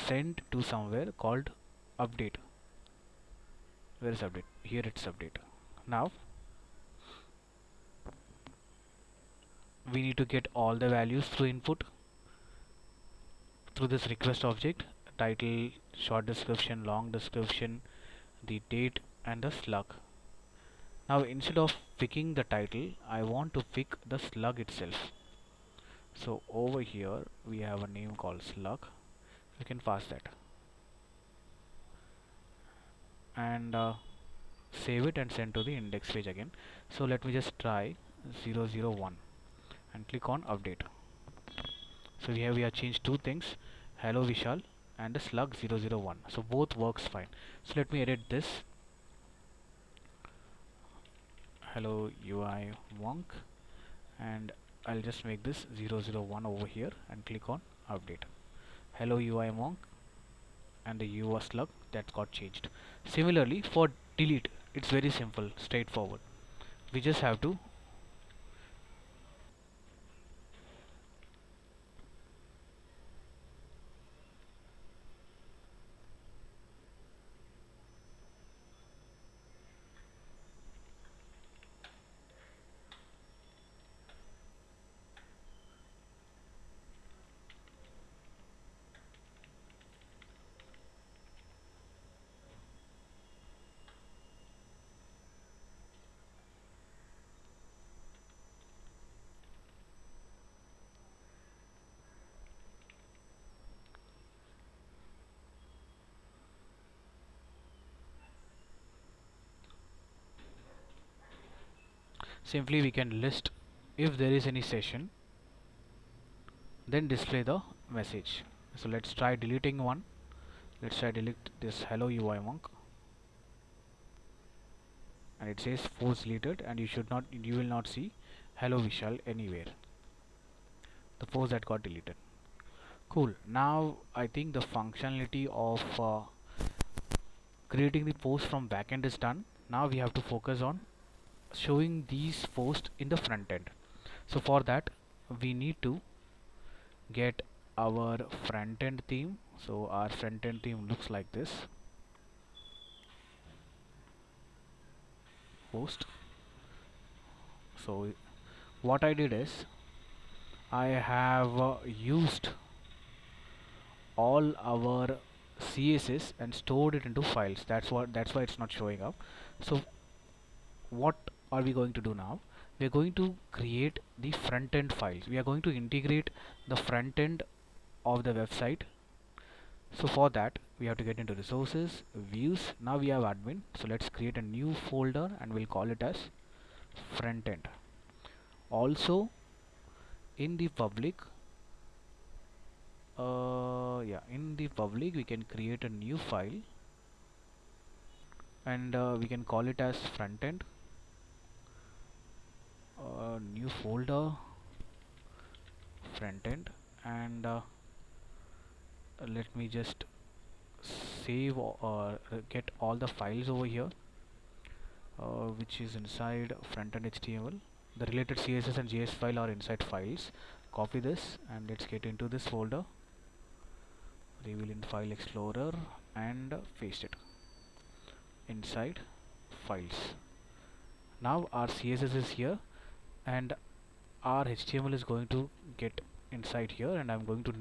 send to somewhere called update. Where is update? Here it's update. Now we need to get all the values through input through this request object, title, short description, long description, the date, and the slug. Now instead of picking the title, I want to pick the slug itself. So over here we have a name called slug. We can pass that and save it and send to the index page again. So let me just try 001 and click on update. So here we have changed two things, hello Vishal and the slug 001. So both works fine. So let me edit this, hello UI monk, and I'll just make this 001 over here and click on update. Hello UI monk and the UI slug, that got changed. Similarly for delete, it's very simple, straightforward. We just have to simply we can list if there is any session, then display the message. So let's try deleting one. Let's try delete this hello UI monk, and it says post deleted, and you will not see hello Vishal anywhere, the post that got deleted. Cool. Now I think the functionality of creating the post from backend is done. Now we have to focus on showing these posts in the front end. So for that we need to get our front end theme. So our front end theme looks like this. Post. So what I did is I have used all our CSS and stored it into files. That's why it's not showing up. So what are we going to do now? We are going to create the front end files. We are going to integrate the front end of the website. So for that we have to get into resources, views. Now we have admin, so let's create a new folder and we'll call it as front end. Also in the public, in the public we can create a new file and we can call it as front end. New folder, front end, and let me just save or get all the files over here, which is inside front-end HTML. The related CSS and JS file are inside files. Copy this and let's get into this folder, reveal in file explorer, and paste it inside files. Now our CSS is here and our HTML is going to get inside here, and I'm going to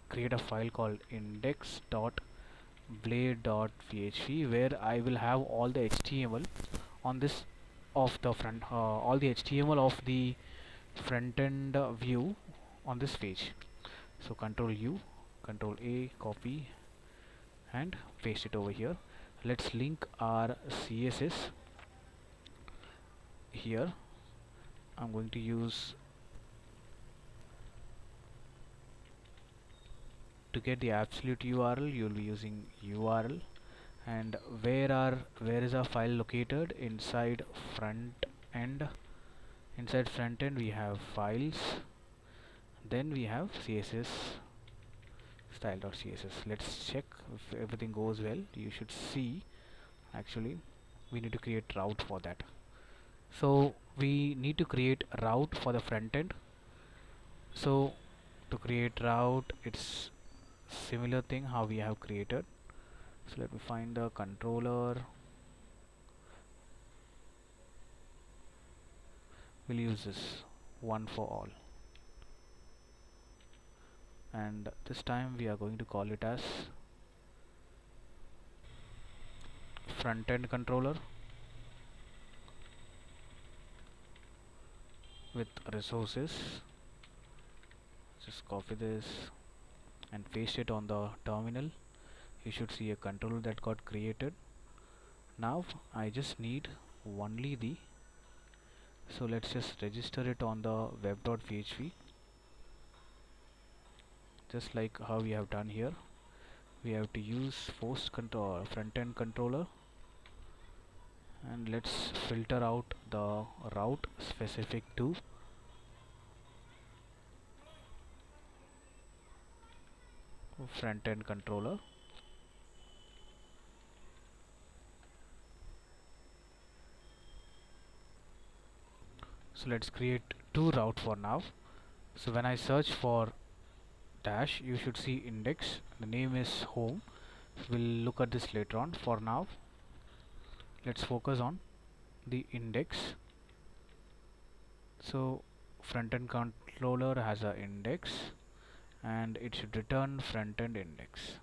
create a file called index.blade.php where I will have all the HTML on this of the front, all the HTML of the front end view on this page. So Control U, Control A, copy and paste it over here. Let's link our CSS here. I'm going to use, to get the absolute URL you will be using URL, and where is our file located? Inside front end. Inside front end we have files, then we have CSS style.css. Let's check if everything goes well. You should see, actually we need to create route for that. So we need to create a route for the front end. So to create route, it's similar thing how we have created. So let me find the controller. We'll use this one for all, and this time we are going to call it as front end controller with resources. Just copy this and paste it on the terminal. You should see a controller that got created. Now I just need only the, so let's just register it on the web.php, just like how we have done here. We have to use post control front end controller, and let's filter out the route specific to front end controller. So let's create two route for now. So when I search for dash, you should see index, the name is home. We'll look at this later on. For now let's focus on the index. So front end controller has a index and it should return front end index.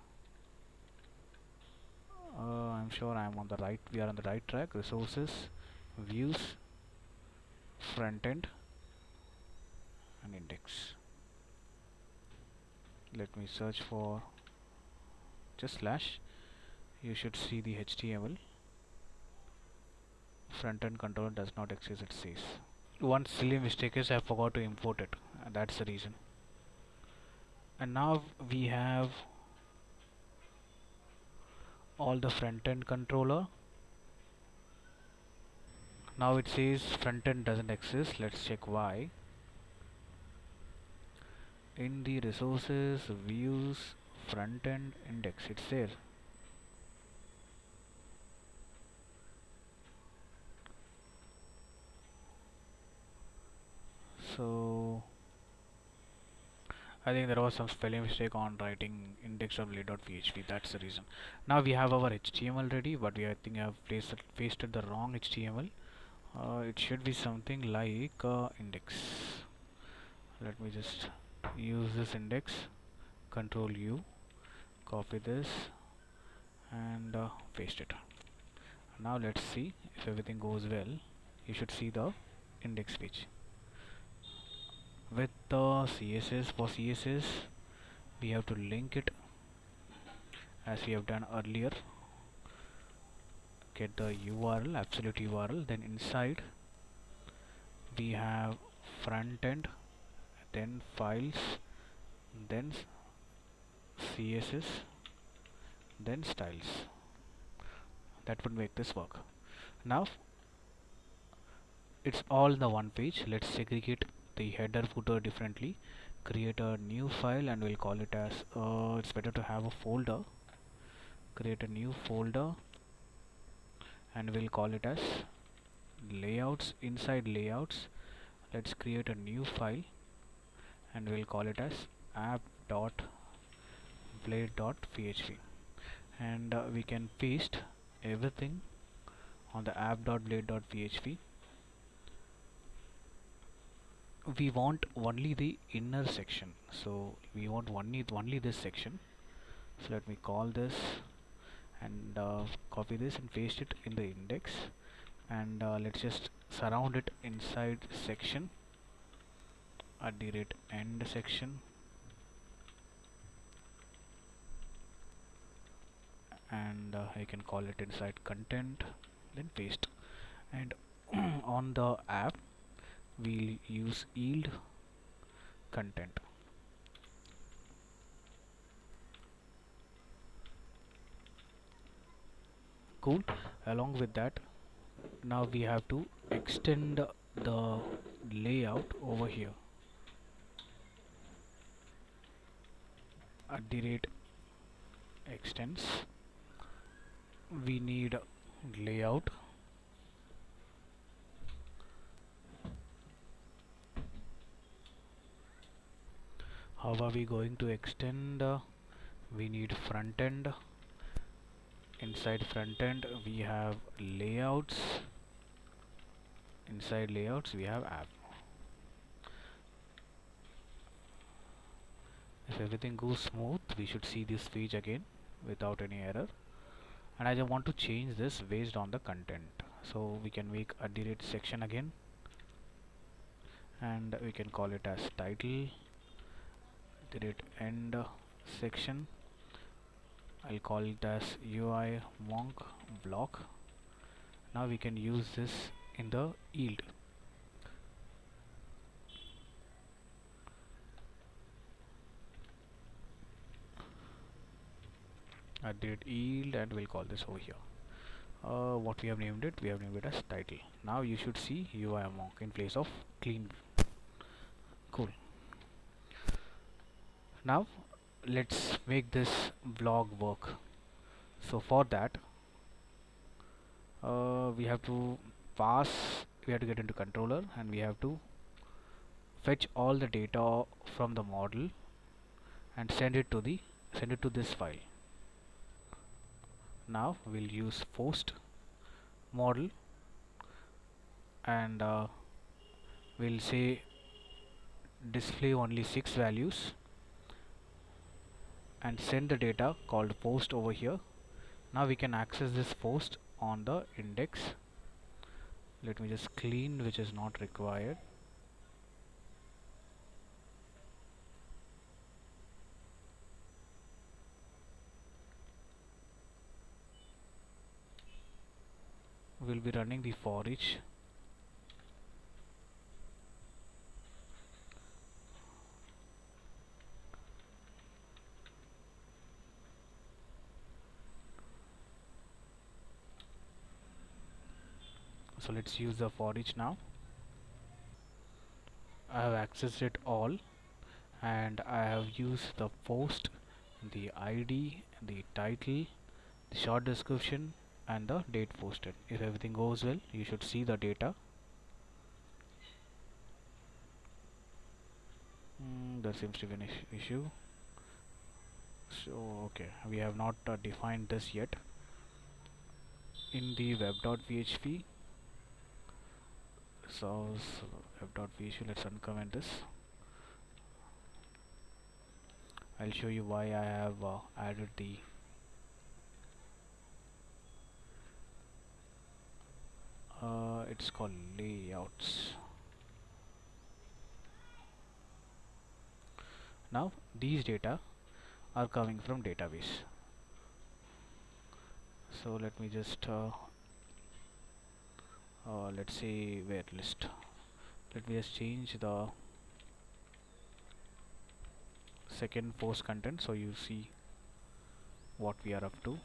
I'm sure I'm on the right, we are on the right track. Resources, views, front end and index. Let me search for just slash. You should see the HTML. Front end controller does not exist, it says. One silly mistake is I forgot to import it, and that's the reason. And now we have all the front end controller. Now it says front end doesn't exist. Let's check why. in the resources views front end index, it's there. So I think there was some spelling mistake on writing index.lay.php. That's the reason. Now we have our HTML ready, but I think I have pasted the wrong HTML. It should be something like index. Let me just use this index. Control U, copy this, and paste it. Now let's see if everything goes well. You should see the index page with the CSS. For CSS, we have to link it as we have done earlier. Get the URL, absolute URL, then inside we have front end, then files, then CSS, then styles. That would make this work. Now it's all in the one page. Let's segregate the header footer differently. Create a new file and we'll call it as it's better to have a folder. Create a new folder and we'll call it as layouts. Inside layouts, let's create a new file and we'll call it as app.blade.php, and we can paste everything on the app.blade.php. We want only the inner section, so we want only this section. So let me call this and copy this and paste it in the index, and let's just surround it inside section @end section, and I can call it inside content, then paste. And on the app we'll use yield content. Cool. Along with that, now we have to extend the layout over here. @extends, we need layout. How are we going to extend? We need front end. Inside front end we have layouts. Inside layouts we have app. If everything goes smooth, we should see this page again without any error. And I just want to change this based on the content, so we can make @section again, and we can call it as title @end section. I'll call it as UI monk block. Now we can use this in the yield. @yield, and we'll call this over here. What we have named it? We have named it as title. Now you should see UI monk in place of clean. Cool. Now let's make this blog work. So for that, we have to get into controller, and we have to fetch all the data from the model and send it to this file. Now we'll use post model, and we'll say display only 6 values and send the data called post over here. Now we can access this post on the index. Let me just clean which is not required. We'll be running the for each. So let's use the for each now. I have accessed it all, and I have used the post, the ID, the title, the short description, and the date posted. If everything goes well, you should see the data. There seems to be an issue. So okay, we have not defined this yet in the web.php. So web.php, let's uncomment this. I'll show you why I have added the it's called layouts. Now these data are coming from database. So let me just let's say where list. Let me just change the second post content so you see what we are up to.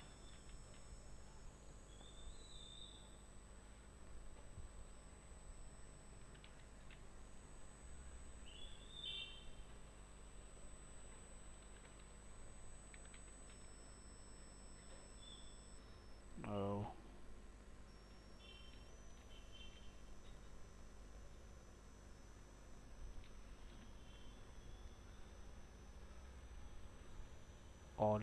All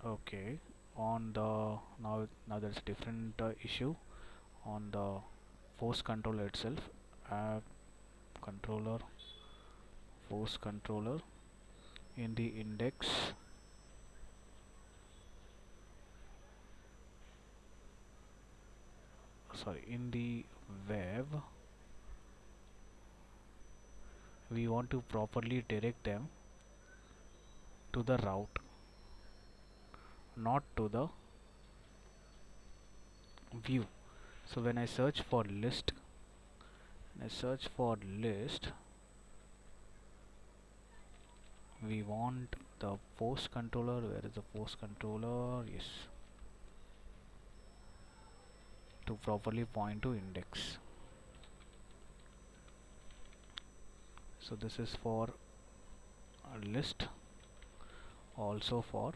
okay. On the now there's a different issue on the post controller itself. App controller, post controller, in the index, sorry, in the web, we want to properly direct them to the route, not to the view. So when I search for list, we want the post controller. Where is the post controller? Yes, to properly point to index. So this is for a list, also for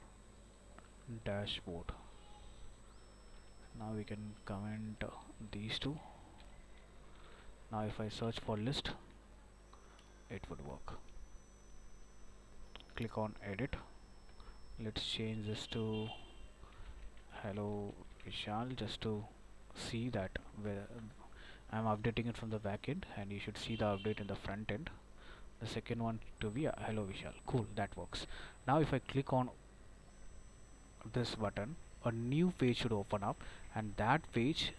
dashboard. Now we can comment these two. Now if I search for list, it would work. Click on edit. Let's change this to hello Vishal, just to see that where I'm updating it from the back end, and you should see the update in the front end. The second one to be hello Vishal. Cool, that works. Now if I click on this button, a new page should open up, and that page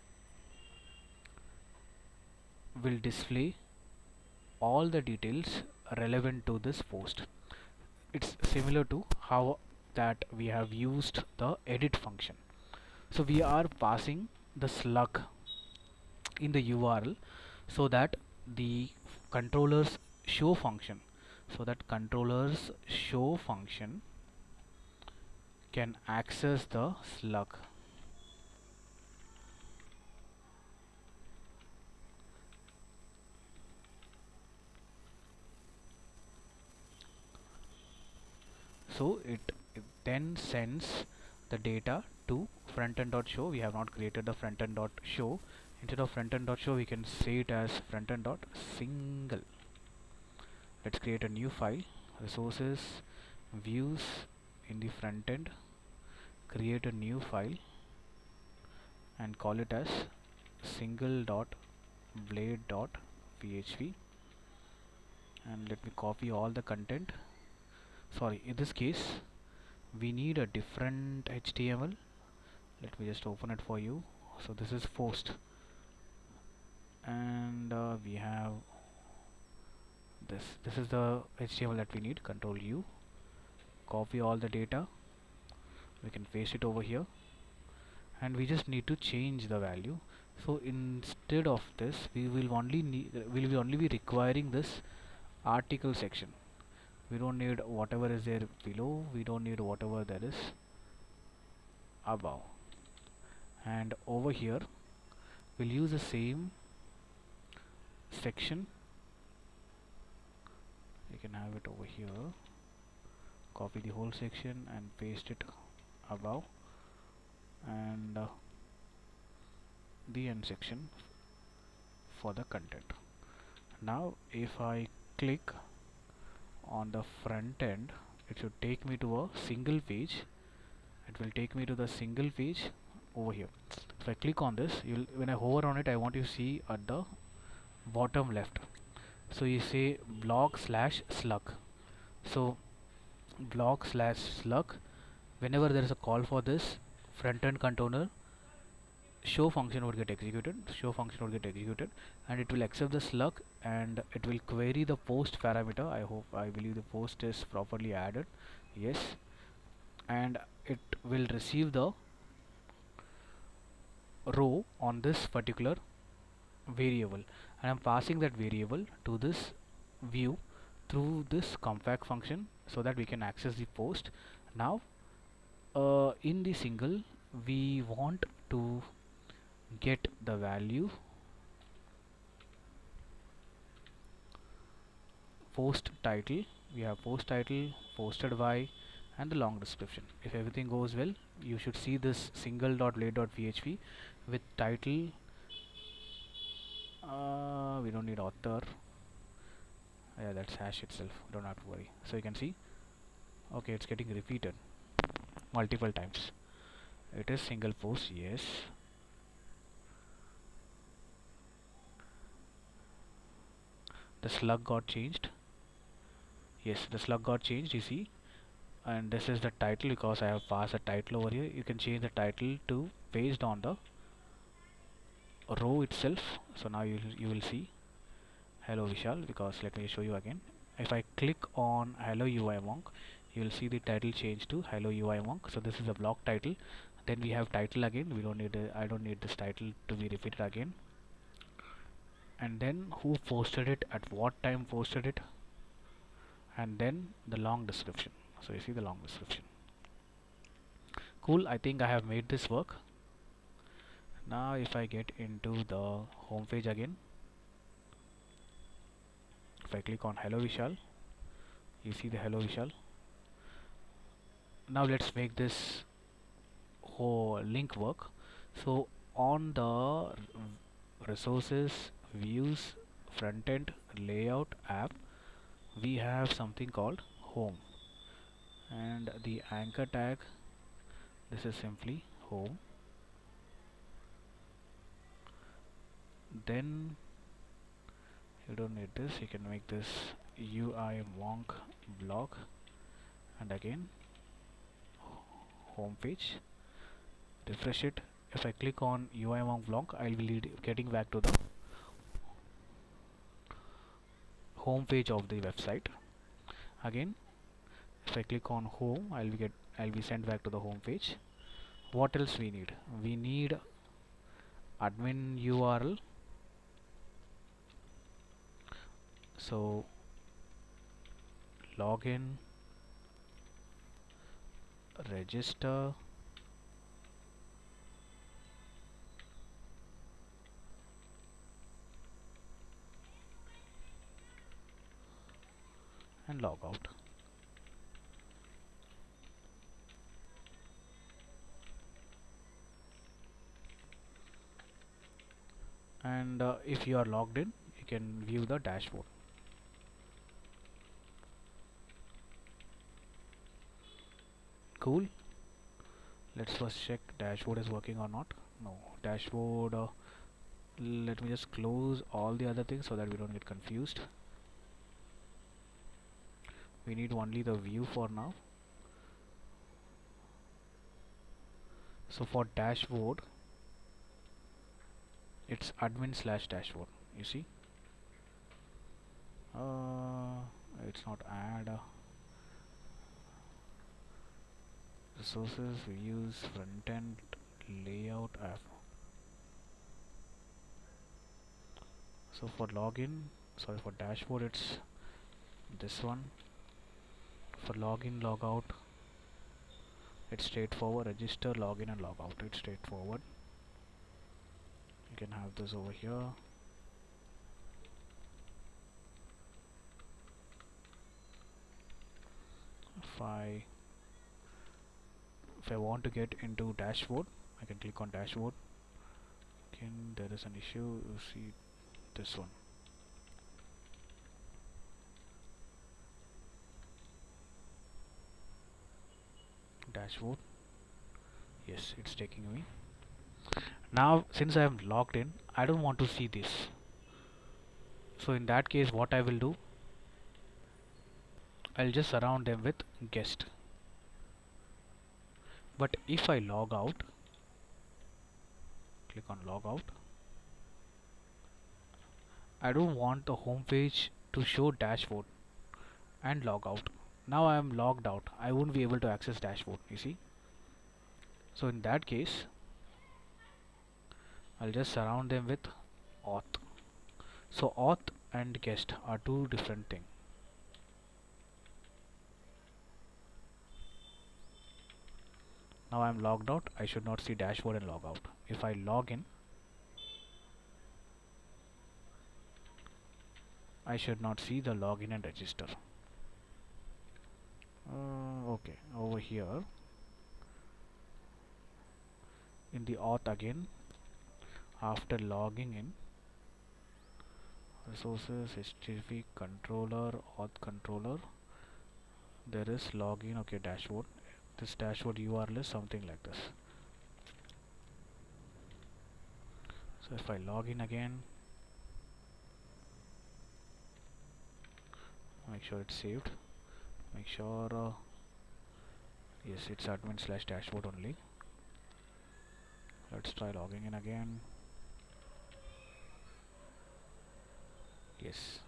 will display all the details relevant to this post. It's similar to how that we have used the edit function. So we are passing the slug in the URL so that the controllers show function can access the slug. So it then sends the data to frontend.show. We have not created the frontend.show. Instead of frontend.show, we can say it as frontend.single. Let's create a new file. Resources, views, in the frontend. Create a new file and call it as single.blade.php. And let me copy all the content. Sorry, in this case we need a different HTML. Let me just open it for you. So this is post, and we have this is the HTML that we need. Control U, copy all the data, we can paste it over here, and we just need to change the value. So instead of this, we will only be requiring this article section. We don't need whatever is there below, we don't need whatever there is above. And over here we'll use the same section. You can have it over here, copy the whole section and paste it above, and the end section for the content. Now if I click on the front end, it should take me to a single page. It will take me to the single page over here. If I click on this, when I hover on it, I want you to see at the bottom left. So you say blog/slug. So blog/slug, whenever there is a call for this front end container, show function would get executed, and it will accept the slug and it will query the post parameter. I believe the post is properly added, yes, and it will receive the row on this particular variable, and I'm passing that variable to this view through this compact function so that we can access the post. Now in the single, we want to get the value post title. We have post title, posted by, and the long description. If everything goes well, you should see this single.blade.php with title. We don't need author. Yeah, that's hash itself, don't have to worry. So you can see, okay, it's getting repeated multiple times. It is single post, yes. The slug got changed. Yes, the slug got changed, you see. And this is the title because I have passed a title over here. You can change the title to based on the row itself. So now you will see hello Vishal, because let me show you again. If I click on hello UI monk, you will see the title change to hello UI monk. So this is a block title. Then we have title again. We don't need I don't need this title to be repeated again. And then who posted it, at what time posted it, and then the long description. So you see the long description. Cool, I think I have made this work. Now if I get into the home page again, if I click on hello Vishal, you see the hello Vishal. Now let's make this whole link work. So on the resources, views, front-end, layout, app, we have something called home, and the anchor tag, this is simply home. Then you don't need this, you can make this UI monk blog, and again home page. Refresh it. If I click on UI monk blog, I'll be getting back to the home page of the website. Again, if I click on home, I'll be sent back to the home page. What else we need? We need admin URL. So login, register, and log out. And if you are logged in, you can view the dashboard. Cool. Let's first check dashboard is working or not. No, dashboard. Let me just close all the other things so that we don't get confused. We need only the view for now. So for dashboard, it's admin/dashboard. You see, it's not add. Resources, views, front-end, layout, app. So for for dashboard, it's this one. For login, logout, it's straightforward. Register, login, and logout. It's straightforward. You can have this over here. If I want to get into dashboard, I can click on dashboard. Again, there is an issue. You see this one. Dashboard. Yes, it's taking me. Now, since I am logged in, I don't want to see this. So in that case, what I will do, I'll just surround them with guest. But if I log out, click on log out, I don't want the home page to show dashboard and log out. Now I am logged out. I won't be able to access dashboard, you see. So in that case, I'll just surround them with auth. So auth and guest are two different things. Now I'm logged out. I should not see dashboard and log out. If I log in, I should not see the login and register. Okay, over here in the auth again, after logging in, resources, HTTP controller, auth controller, there is login. Okay, dashboard. This dashboard URL is something like this. So if I log in again, make sure it's saved. Make sure yes, it's admin/dashboard only. Let's try logging in again. Yes.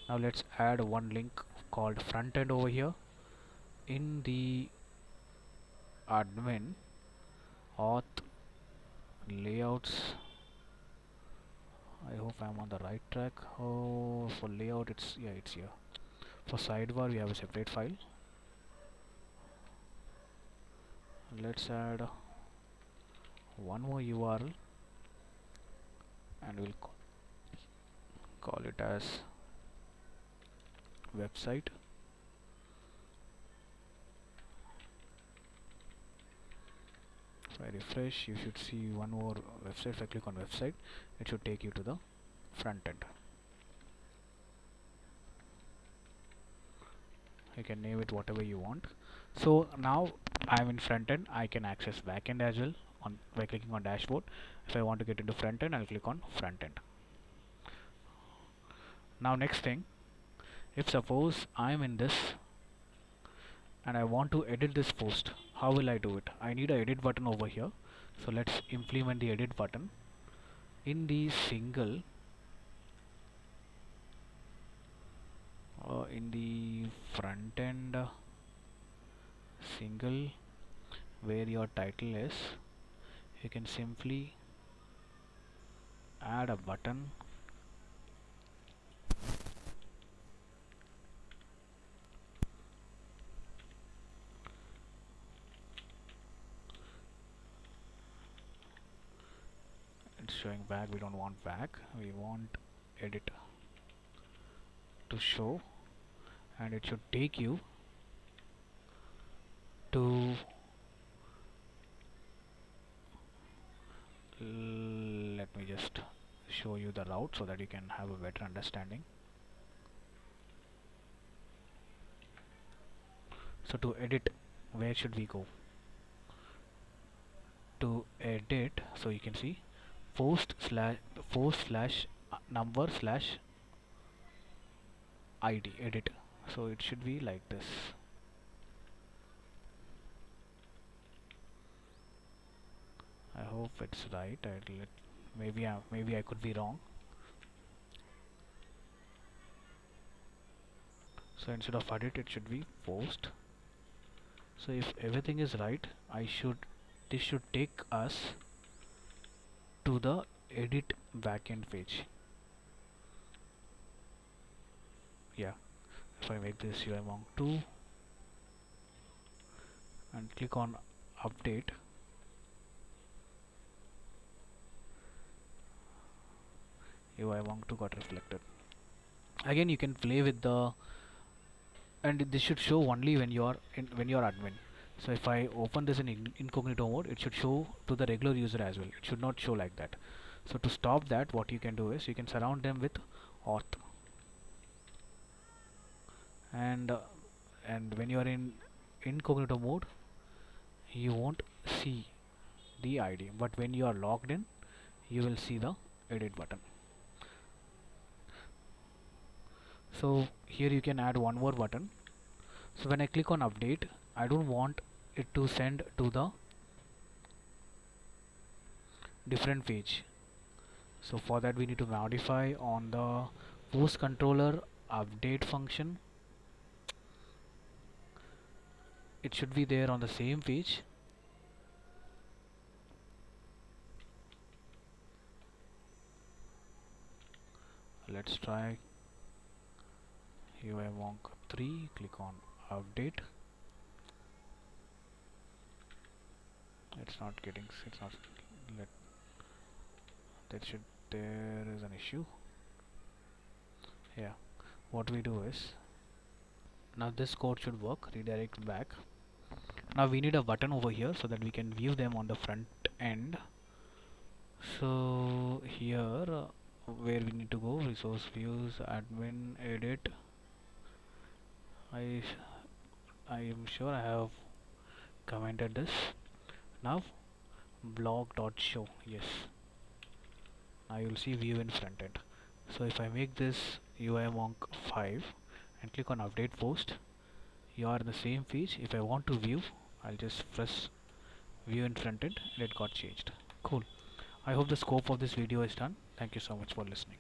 Now let's add one link called Frontend over here. In the admin auth layouts, I hope I'm on the right track. Oh, for layout it's here. For sidebar we have a separate file. Let's add one more URL and we'll call it as website. If I refresh, you should see one more website. If I click on website, it should take you to the front end. You can name it whatever you want. So now I'm in front end. I can access back end as well by clicking on dashboard. If I want to get into front end, I'll click on front end. Now next thing, if suppose I'm in this and I want to edit this post, how will I do it? I need an edit button over here. So let's implement the edit button in the single in the front end single where your title is. You can simply add a button showing back. We don't want back, we want edit to show, and it should take you to let me just show you the route so that you can have a better understanding. So to edit, where should we go? To edit, so you can see post/number/id edit. So it should be like this. I hope it's right. Maybe I could be wrong. So instead of edit, it should be post. So if everything is right, this should take us to the edit backend page. Yeah, if I make this UI monk 2 and click on update, UI monk 2 got reflected. Again, you can play with the, and this should show only when you are admin. So if I open this in incognito mode, it should show to the regular user as well. It should not show like that. So to stop that, what you can do is you can surround them with auth, and when you are in incognito mode, you won't see the ID, but when you are logged in, you will see the edit button. So here you can add one more button. So when I click on update, I don't want it to send to the different page. So for that we need to modify on the post controller update function. It should be there on the same page. Let's try UI monk 3, click on update. It's not getting, it's not, there is an issue. Yeah, what we do is, now this code should work, redirect back. Now we need a button over here so that we can view them on the front end. So here where we need to go, resource views, admin, edit. I am sure I have commented this. Now blog.show, yes. Now you will see view in front end. So if I make this UI monk 5 and click on update post, you are in the same page. If I want to view, I'll just press view in front end and it got changed. Cool. I hope the scope of this video is done. Thank you so much for listening.